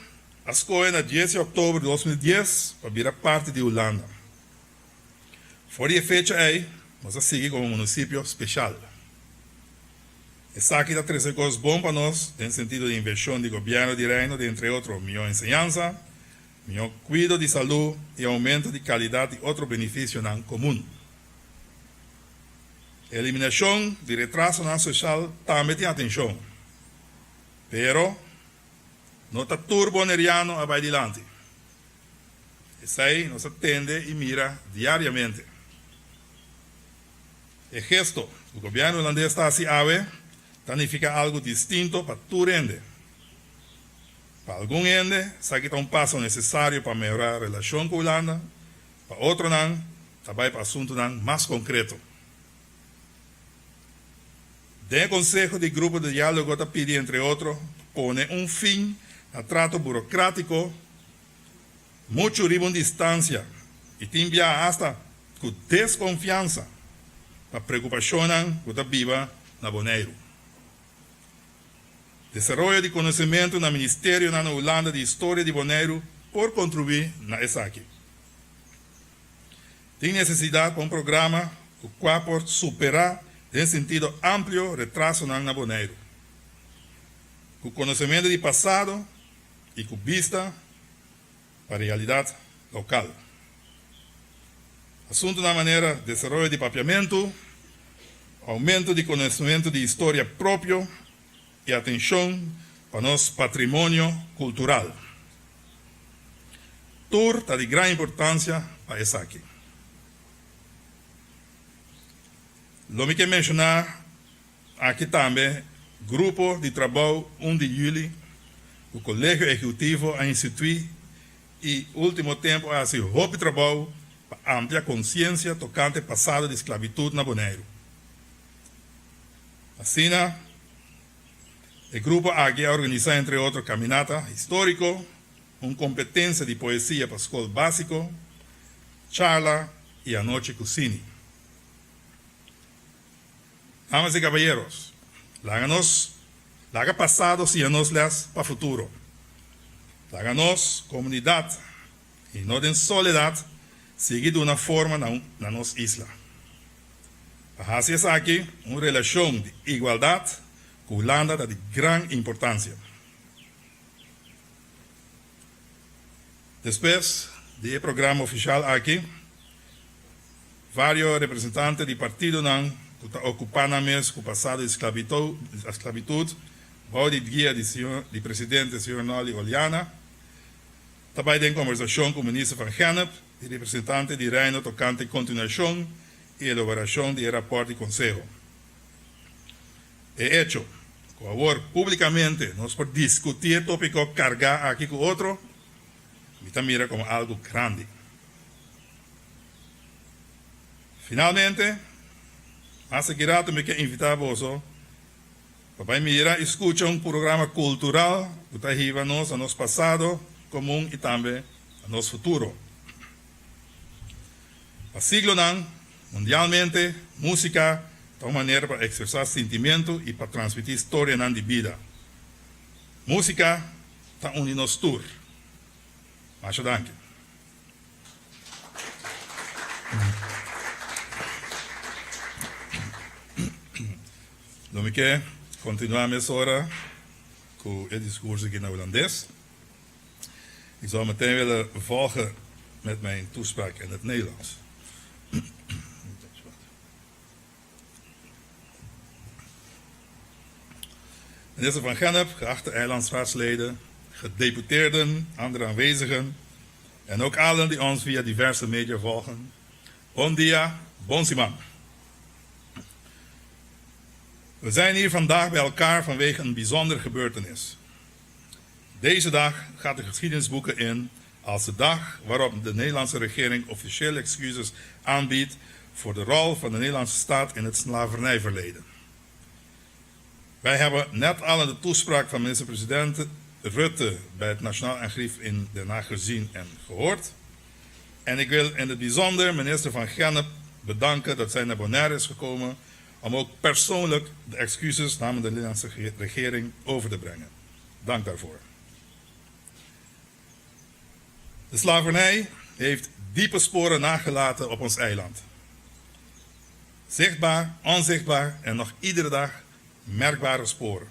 escolheu na 10 de outubro de 2010 para virar parte de Holanda. Por essa fecha aí, nós seguimos como município especial. Essa aqui está trazendo coisas boas para nós, no sentido de inversão de governo de reino, entre outros, melhor ensinança, melhor cuidado de saúde e aumento de qualidade e outros benefícios comum. A eliminação de retraso social também tem atenção. Pero, não está tudo bonaireano a vai adiante. Essa nos atende e mira diariamente. El gesto que o governo holandês está assim significa algo distinto para todo ende. Para algum ende, sabe que é passo necessário para melhorar a relação com a Holanda. Para outro não, também para assunto não mais concreto. O Conselho de Grupo de Diálogo está pedindo, entre outros, pone fim ao trato burocrático, muito ribo distância e timbia hasta com desconfiança para preocupação que está viva na Bonaire. Desenvolvimento de conhecimento no Ministério na Holanda de História de Bonaire por contribuir na ESAC. Tem necessidade para programa que pode superar, em sentido amplo, retraso na Bonaire. Com conhecimento de passado e com vista para a realidade local. Assunto na maneira de desenvolvimento de papiamento, aumento de conhecimento de história próprio e atenção para nosso patrimônio cultural. Tudo está de grande importância para essa aqui. Lo que quero mencionar aqui também, grupo de trabalho 1 de julho, o Colégio Executivo a instituir e, último tempo, a se roupa de trabalho para ampliar consciência tocante passado de esclavitud na Bonaire. Assim, o grupo aqui organiza, entre outros, caminata histórico, uma competência de poesia para a escola básica, charla e a noite cine. Damas e caballeros, laga passado e nos les para futuro. Laga nos comunidade e não em soledade, seguir de uma forma na nossa isla. Para fazer aqui uma relação de igualdade com a Holanda de grande importância. Depois do programa oficial aqui, vários representantes do partido que estão ocupando mesmo o passado de esclavitud, vão de guia do presidente, Sr. Noli Oliana, também tem conversação com o ministro Van Gennep, e representante de Reino tocante continuação e elaboração do rapport do Conselho. É hecho, com favor, publicamente, nós por discutir tópico cargar aqui com outro, me mira como algo grande. Finalmente, a seguir, me quero invitar a você para mirar, escutar programa cultural que está arriba a nosso passado comum e também a nosso futuro. A siglo mundialmente, música é uma maneira para expressar sentimento e para transmitir história de vida. Música está unindo nos tour. Muito danke. Então, me quer continuar essa hora com o discurso aqui na holandês. Ik zou meteen willen volgen met mijn toespraak in het Nederlands. Minister Van Gennep, geachte eilandsraadsleden, gedeputeerden, andere aanwezigen en ook allen die ons via diverse media volgen. Bon dia, bon simam. We zijn hier vandaag bij elkaar vanwege een bijzondere gebeurtenis. Deze dag gaat de geschiedenisboeken in als de dag waarop de Nederlandse regering officiële excuses aanbiedt voor de rol van de Nederlandse staat in het slavernijverleden. Wij hebben net al de toespraak van minister-president Rutte bij het Nationaal Archief in Den Haag gezien en gehoord. En ik wil in het bijzonder minister Van Gennep bedanken dat zij naar Bonaire is gekomen om ook persoonlijk de excuses namens de Nederlandse regering over te brengen. Dank daarvoor. De slavernij heeft diepe sporen nagelaten op ons eiland. Zichtbaar, onzichtbaar en nog iedere dag merkbare sporen.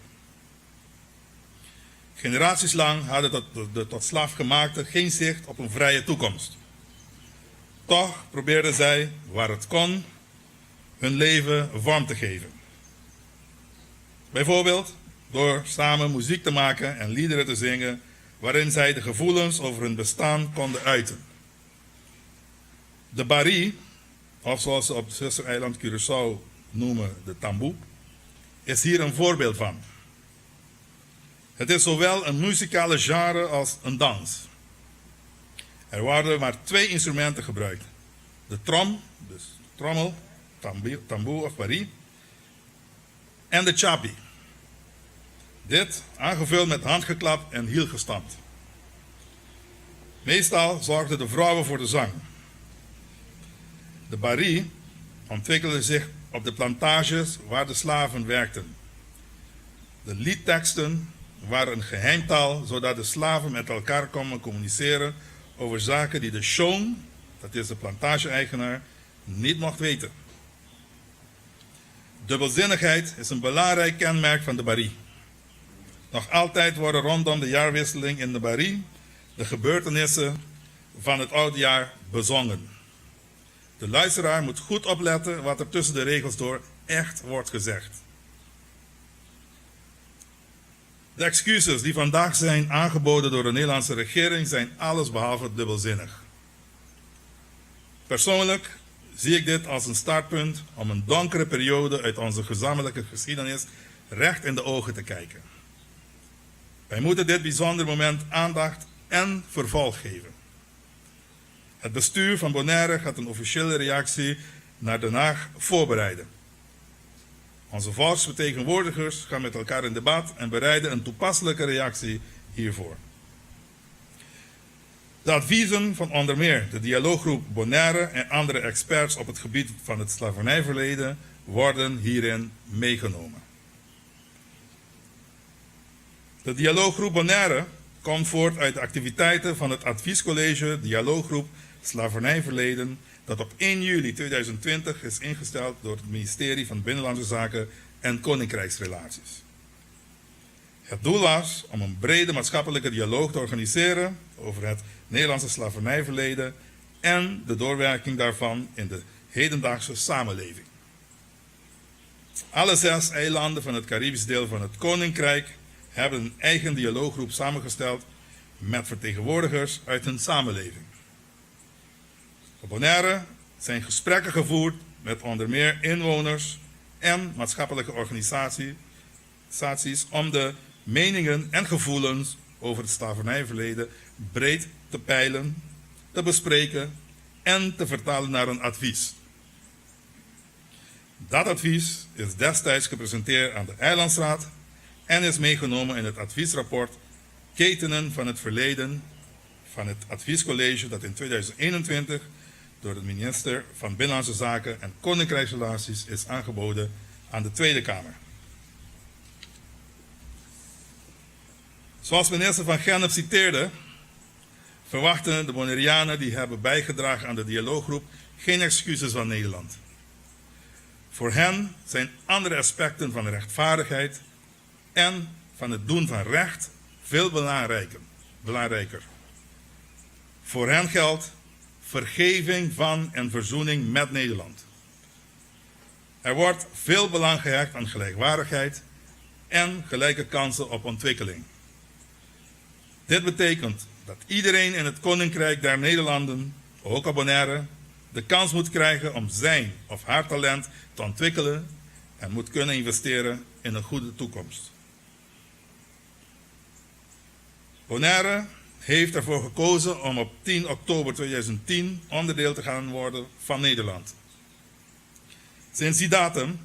Generaties lang hadden de tot slaafgemaakten geen zicht op een vrije toekomst. Toch probeerden zij, waar het kon, hun leven vorm te geven. Bijvoorbeeld door samen muziek te maken en liederen te zingen waarin zij de gevoelens over hun bestaan konden uiten. De Bari, of zoals ze op het zustereiland Curaçao noemen, de tamboe, is hier een voorbeeld van. Het is zowel een muzikale genre als een dans. Er worden maar 2 instrumenten gebruikt. De trom, dus trommel, tamboe of bari, en de chapi. Dit aangevuld met handgeklap en hielgestampt. Meestal zorgden de vrouwen voor de zang. De bari ontwikkelde zich op de plantages waar de slaven werkten. De liedteksten waren een geheimtaal, zodat de slaven met elkaar konden communiceren over zaken die de shoon, dat is de plantage-eigenaar, niet mocht weten. Dubbelzinnigheid is een belangrijk kenmerk van de bari. Nog altijd worden rondom de jaarwisseling in de bari de gebeurtenissen van het oudjaar bezongen. De luisteraar moet goed opletten wat er tussen de regels door echt wordt gezegd. De excuses die vandaag zijn aangeboden door de Nederlandse regering zijn allesbehalve dubbelzinnig. Persoonlijk zie ik dit als een startpunt om een donkere periode uit onze gezamenlijke geschiedenis recht in de ogen te kijken. Wij moeten dit bijzonder moment aandacht en vervolg geven. Het bestuur van Bonaire gaat een officiële reactie naar Den Haag voorbereiden. Onze volksvertegenwoordigers gaan met elkaar in debat en bereiden een toepasselijke reactie hiervoor. De adviezen van onder meer de dialooggroep Bonaire en andere experts op het gebied van het slavernijverleden worden hierin meegenomen. De dialooggroep Bonaire komt voort uit de activiteiten van het adviescollege Dialooggroep Slavernijverleden, dat op 1 juli 2020 is ingesteld door het ministerie van Binnenlandse Zaken en Koninkrijksrelaties. Het doel was om een brede maatschappelijke dialoog te organiseren over het Nederlandse slavernijverleden en de doorwerking daarvan in de hedendaagse samenleving. Alle 6 eilanden van het Caribisch deel van het Koninkrijk hebben een eigen dialooggroep samengesteld met vertegenwoordigers uit hun samenleving. Op Bonaire zijn gesprekken gevoerd met onder meer inwoners en maatschappelijke organisaties om de meningen en gevoelens over het slavernijverleden breed te peilen, te bespreken en te vertalen naar een advies. Dat advies is destijds gepresenteerd aan de Eilandsraad en is meegenomen in het adviesrapport Ketenen van het Verleden van het adviescollege dat in 2021 door de minister van Binnenlandse Zaken en Koninkrijksrelaties is aangeboden aan de Tweede Kamer. Zoals minister van Gennep citeerde, verwachten de Bonaireanen die hebben bijgedragen aan de dialooggroep geen excuses van Nederland. Voor hen zijn andere aspecten van rechtvaardigheid en van het doen van recht veel belangrijker. Voor hen geldt vergeving van en verzoening met Nederland. Er wordt veel belang gehecht aan gelijkwaardigheid en gelijke kansen op ontwikkeling. Dit betekent dat iedereen in het Koninkrijk der Nederlanden, ook op Bonaire, de kans moet krijgen om zijn of haar talent te ontwikkelen en moet kunnen investeren in een goede toekomst. Bonaire heeft ervoor gekozen om op 10 oktober 2010 onderdeel te gaan worden van Nederland. Sinds die datum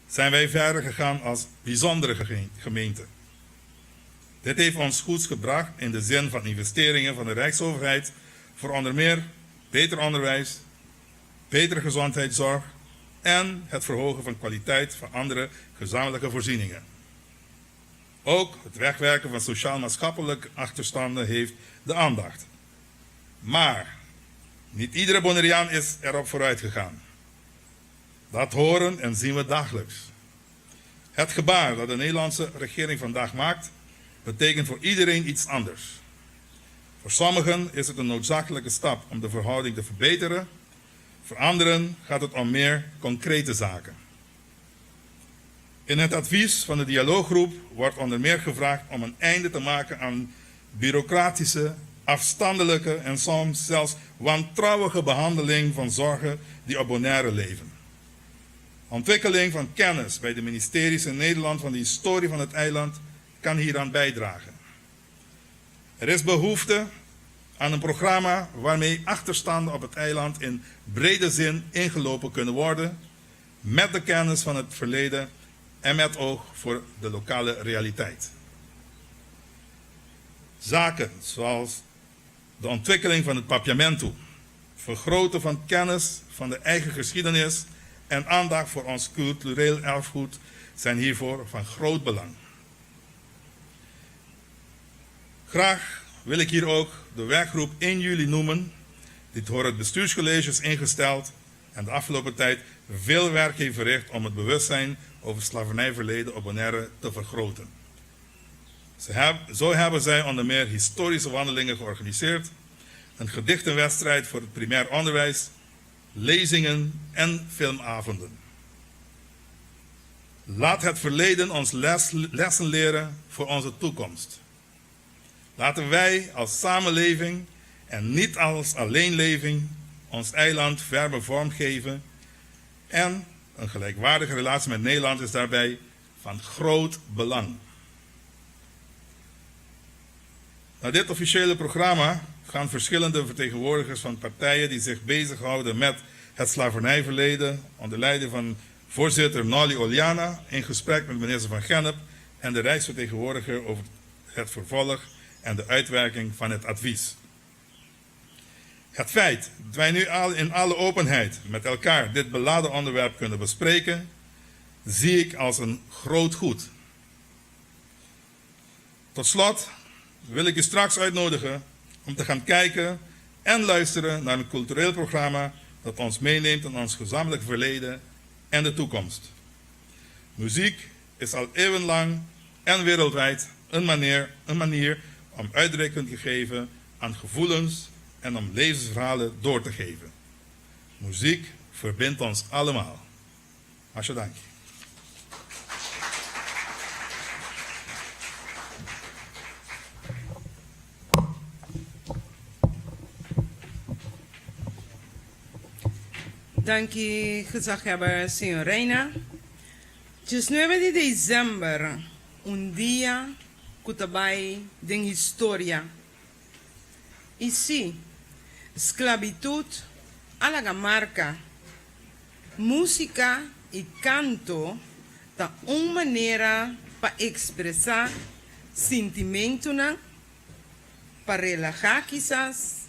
zijn wij verder gegaan als bijzondere gemeente. Dit heeft ons goeds gebracht in de zin van investeringen van de Rijksoverheid voor onder meer beter onderwijs, betere gezondheidszorg en het verhogen van kwaliteit van andere gezamenlijke voorzieningen. Ook het wegwerken van sociaal-maatschappelijke achterstanden heeft de aandacht. Maar niet iedere Bonaireaan is erop vooruit gegaan. Dat horen en zien we dagelijks. Het gebaar dat de Nederlandse regering vandaag maakt, betekent voor iedereen iets anders. Voor sommigen is het een noodzakelijke stap om de verhouding te verbeteren. Voor anderen gaat het om meer concrete zaken. In het advies van de dialooggroep wordt onder meer gevraagd om een einde te maken aan bureaucratische afstandelijke en soms zelfs wantrouwige behandeling van zorgen die op Bonaire leven. Ontwikkeling van kennis bij de ministeries in Nederland van de historie van het eiland kan hieraan bijdragen. Er is behoefte aan een programma waarmee achterstanden op het eiland in brede zin ingelopen kunnen worden, met de kennis van het verleden en met oog voor de lokale realiteit. Zaken zoals de ontwikkeling van het papiamento, vergroten van kennis van de eigen geschiedenis en aandacht voor ons cultureel erfgoed zijn hiervoor van groot belang. Graag wil ik hier ook de werkgroep 1 juli noemen, die door het bestuurscollege is ingesteld en de afgelopen tijd veel werk heeft verricht om het bewustzijn over het slavernijverleden op Bonaire te vergroten. Zo hebben zij onder meer historische wandelingen georganiseerd, een gedichtenwedstrijd voor het primair onderwijs, lezingen en filmavonden. Laat het verleden ons lessen leren voor onze toekomst. Laten wij als samenleving en niet als alleenleving ons eiland verder vormgeven en een gelijkwaardige relatie met Nederland is daarbij van groot belang. Na dit officiële programma gaan verschillende vertegenwoordigers van partijen die zich bezighouden met het slavernijverleden onder leiding van voorzitter Nolly Oliana in gesprek met minister Van Gennep en de Rijksvertegenwoordiger over het vervolg en de uitwerking van het advies. Het feit dat wij nu in alle openheid met elkaar dit beladen onderwerp kunnen bespreken, zie ik als een groot goed. Tot slot wil ik u straks uitnodigen om te gaan kijken en luisteren naar een cultureel programma dat ons meeneemt in ons gezamenlijk verleden en de toekomst. Muziek is al eeuwenlang en wereldwijd een manier om uitdrukking te geven aan gevoelens en om levensverhalen door te geven. Muziek verbindt ons allemaal. Hartelijk dank. Dank u, gezaghebber señor Reina. 19 de diciembre, un día cutabay de historia. Y sí, esclavitud a la gamarca, música y canto, da una manera para expresar sentimientos, para relajar quizás,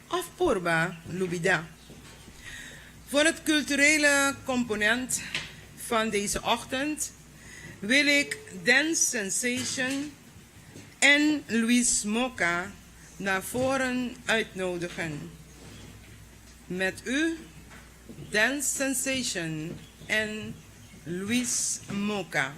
of purba lubida. Voor het culturele component van deze ochtend wil ik Dance Sensation en Luis Moca naar voren uitnodigen. Met u Dance Sensation en Luis Moca.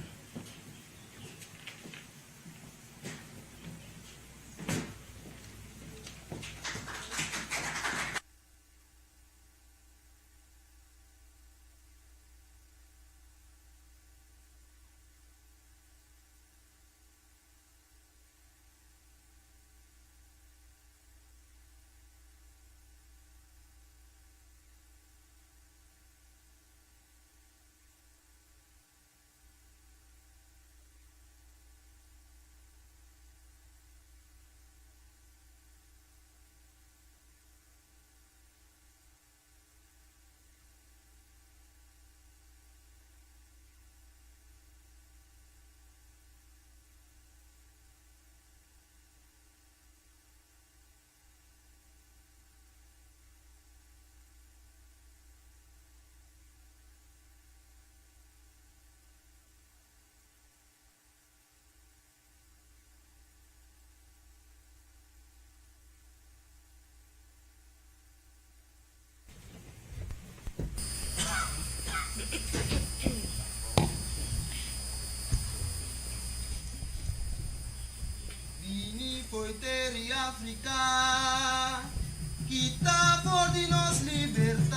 Poeteri Afrika, kita voor die nos libertad.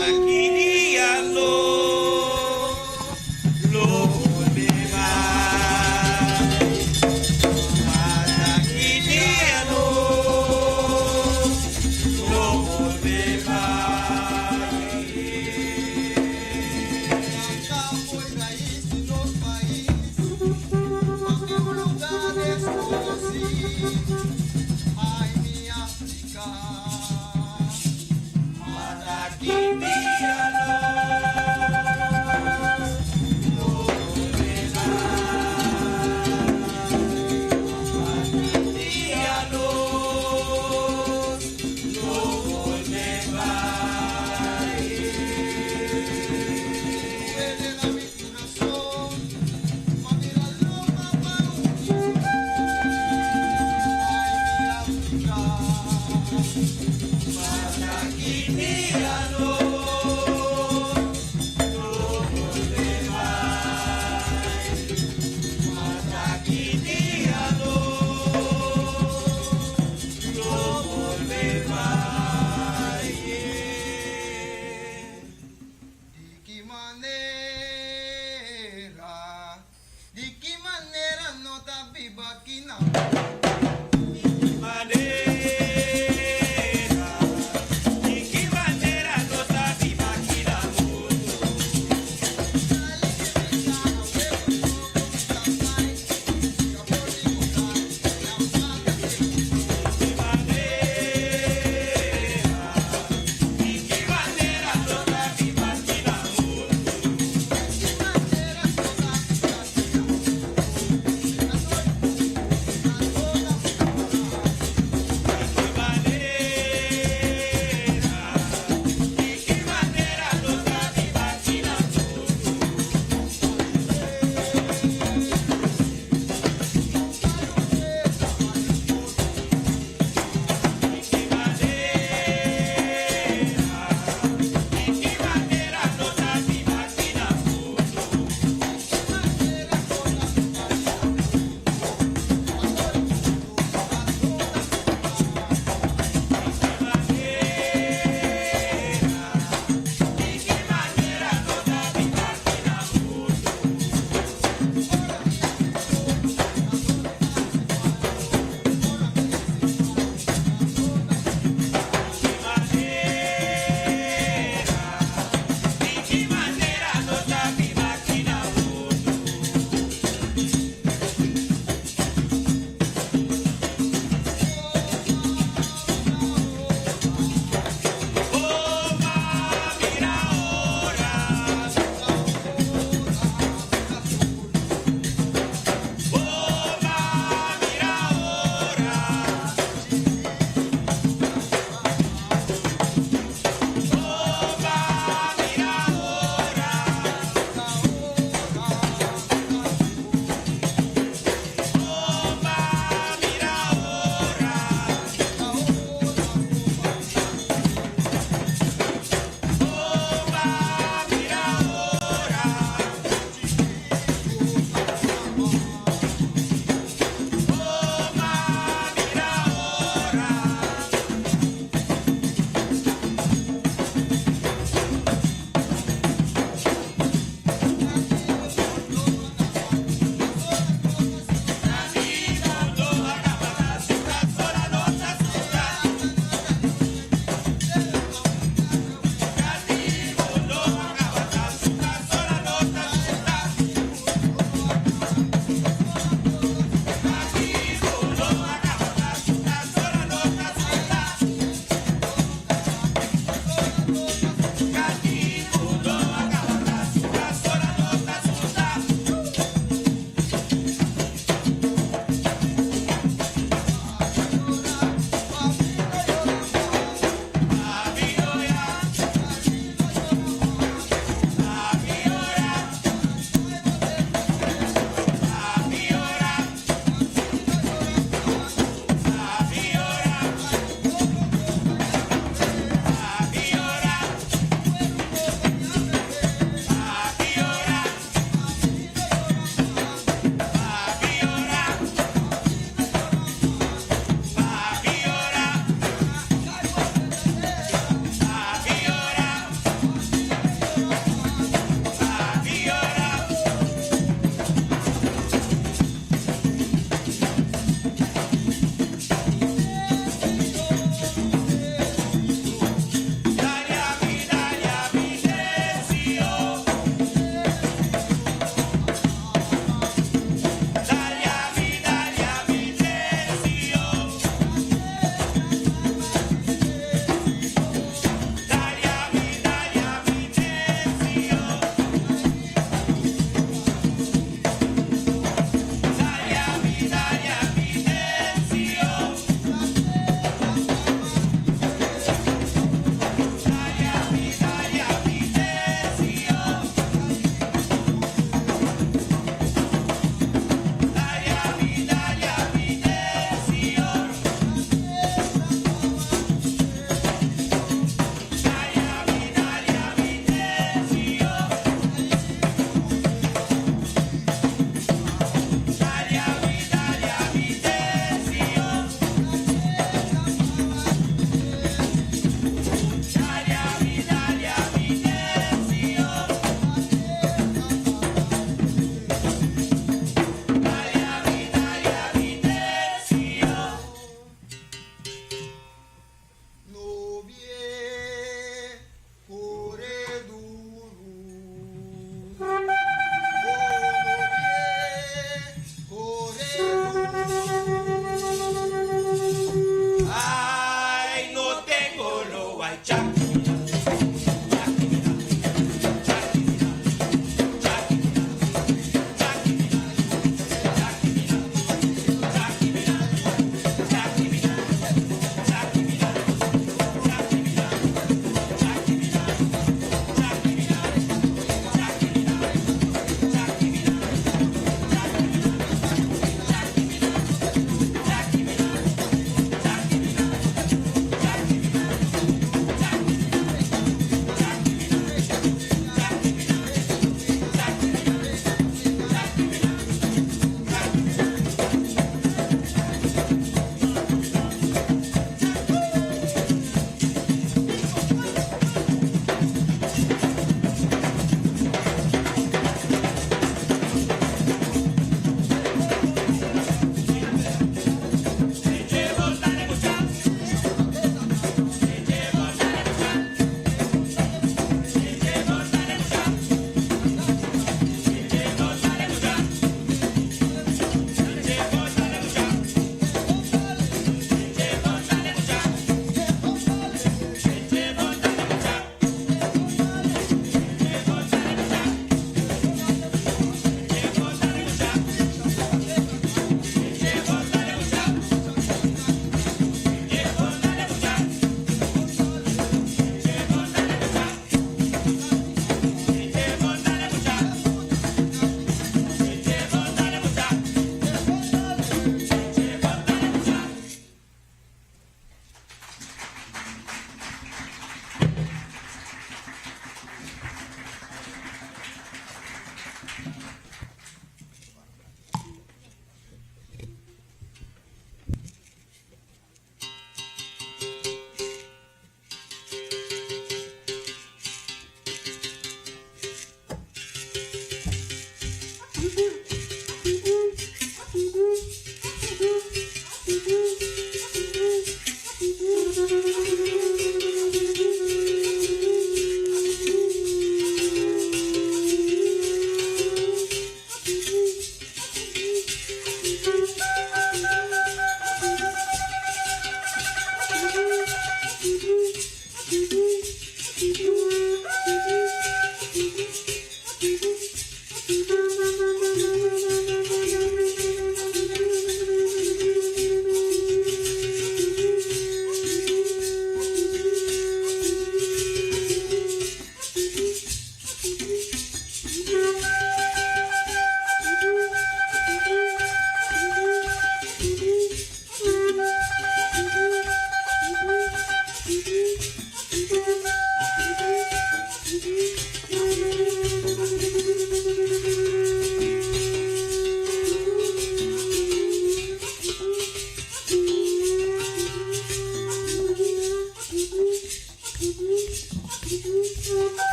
Aquí día no,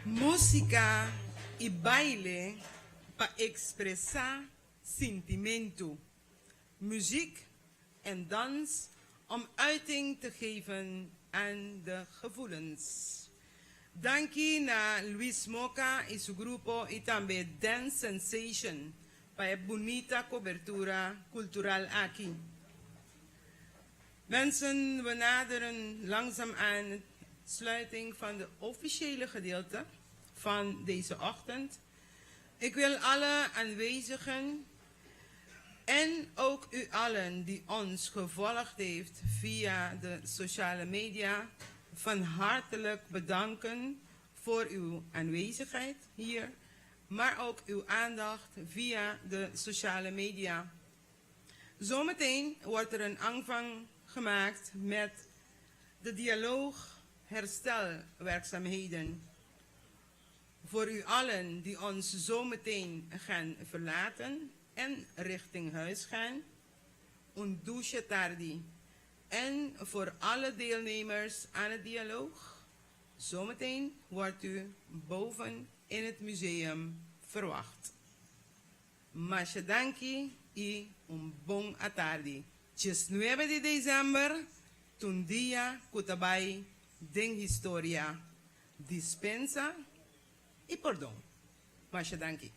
Música y baile para expressar sentimento. Muziek en dans om uiting te geven aan de gevoelens. Dankie na Luis Moca y su grupo y también Dance Sensation para bonita cobertura cultural aquí. Mensen, we naderen langzaam aan de sluiting van de officiële gedeelte van deze ochtend. Ik wil alle aanwezigen en ook u allen die ons gevolgd heeft via de sociale media van hartelijk bedanken voor uw aanwezigheid hier, maar ook uw aandacht via de sociale media. Zometeen wordt er een aanvang gemaakt met de dialoog-herstelwerkzaamheden. Voor u allen die ons zometeen gaan verlaten en richting huis gaan, un douche tardi. En voor alle deelnemers aan het dialoog, zometeen wordt u boven in het museum verwacht. Masha danki y un bon atardi. 9 de diciembre, un día kutabay den historia, dispensa y perdón. Masha danki.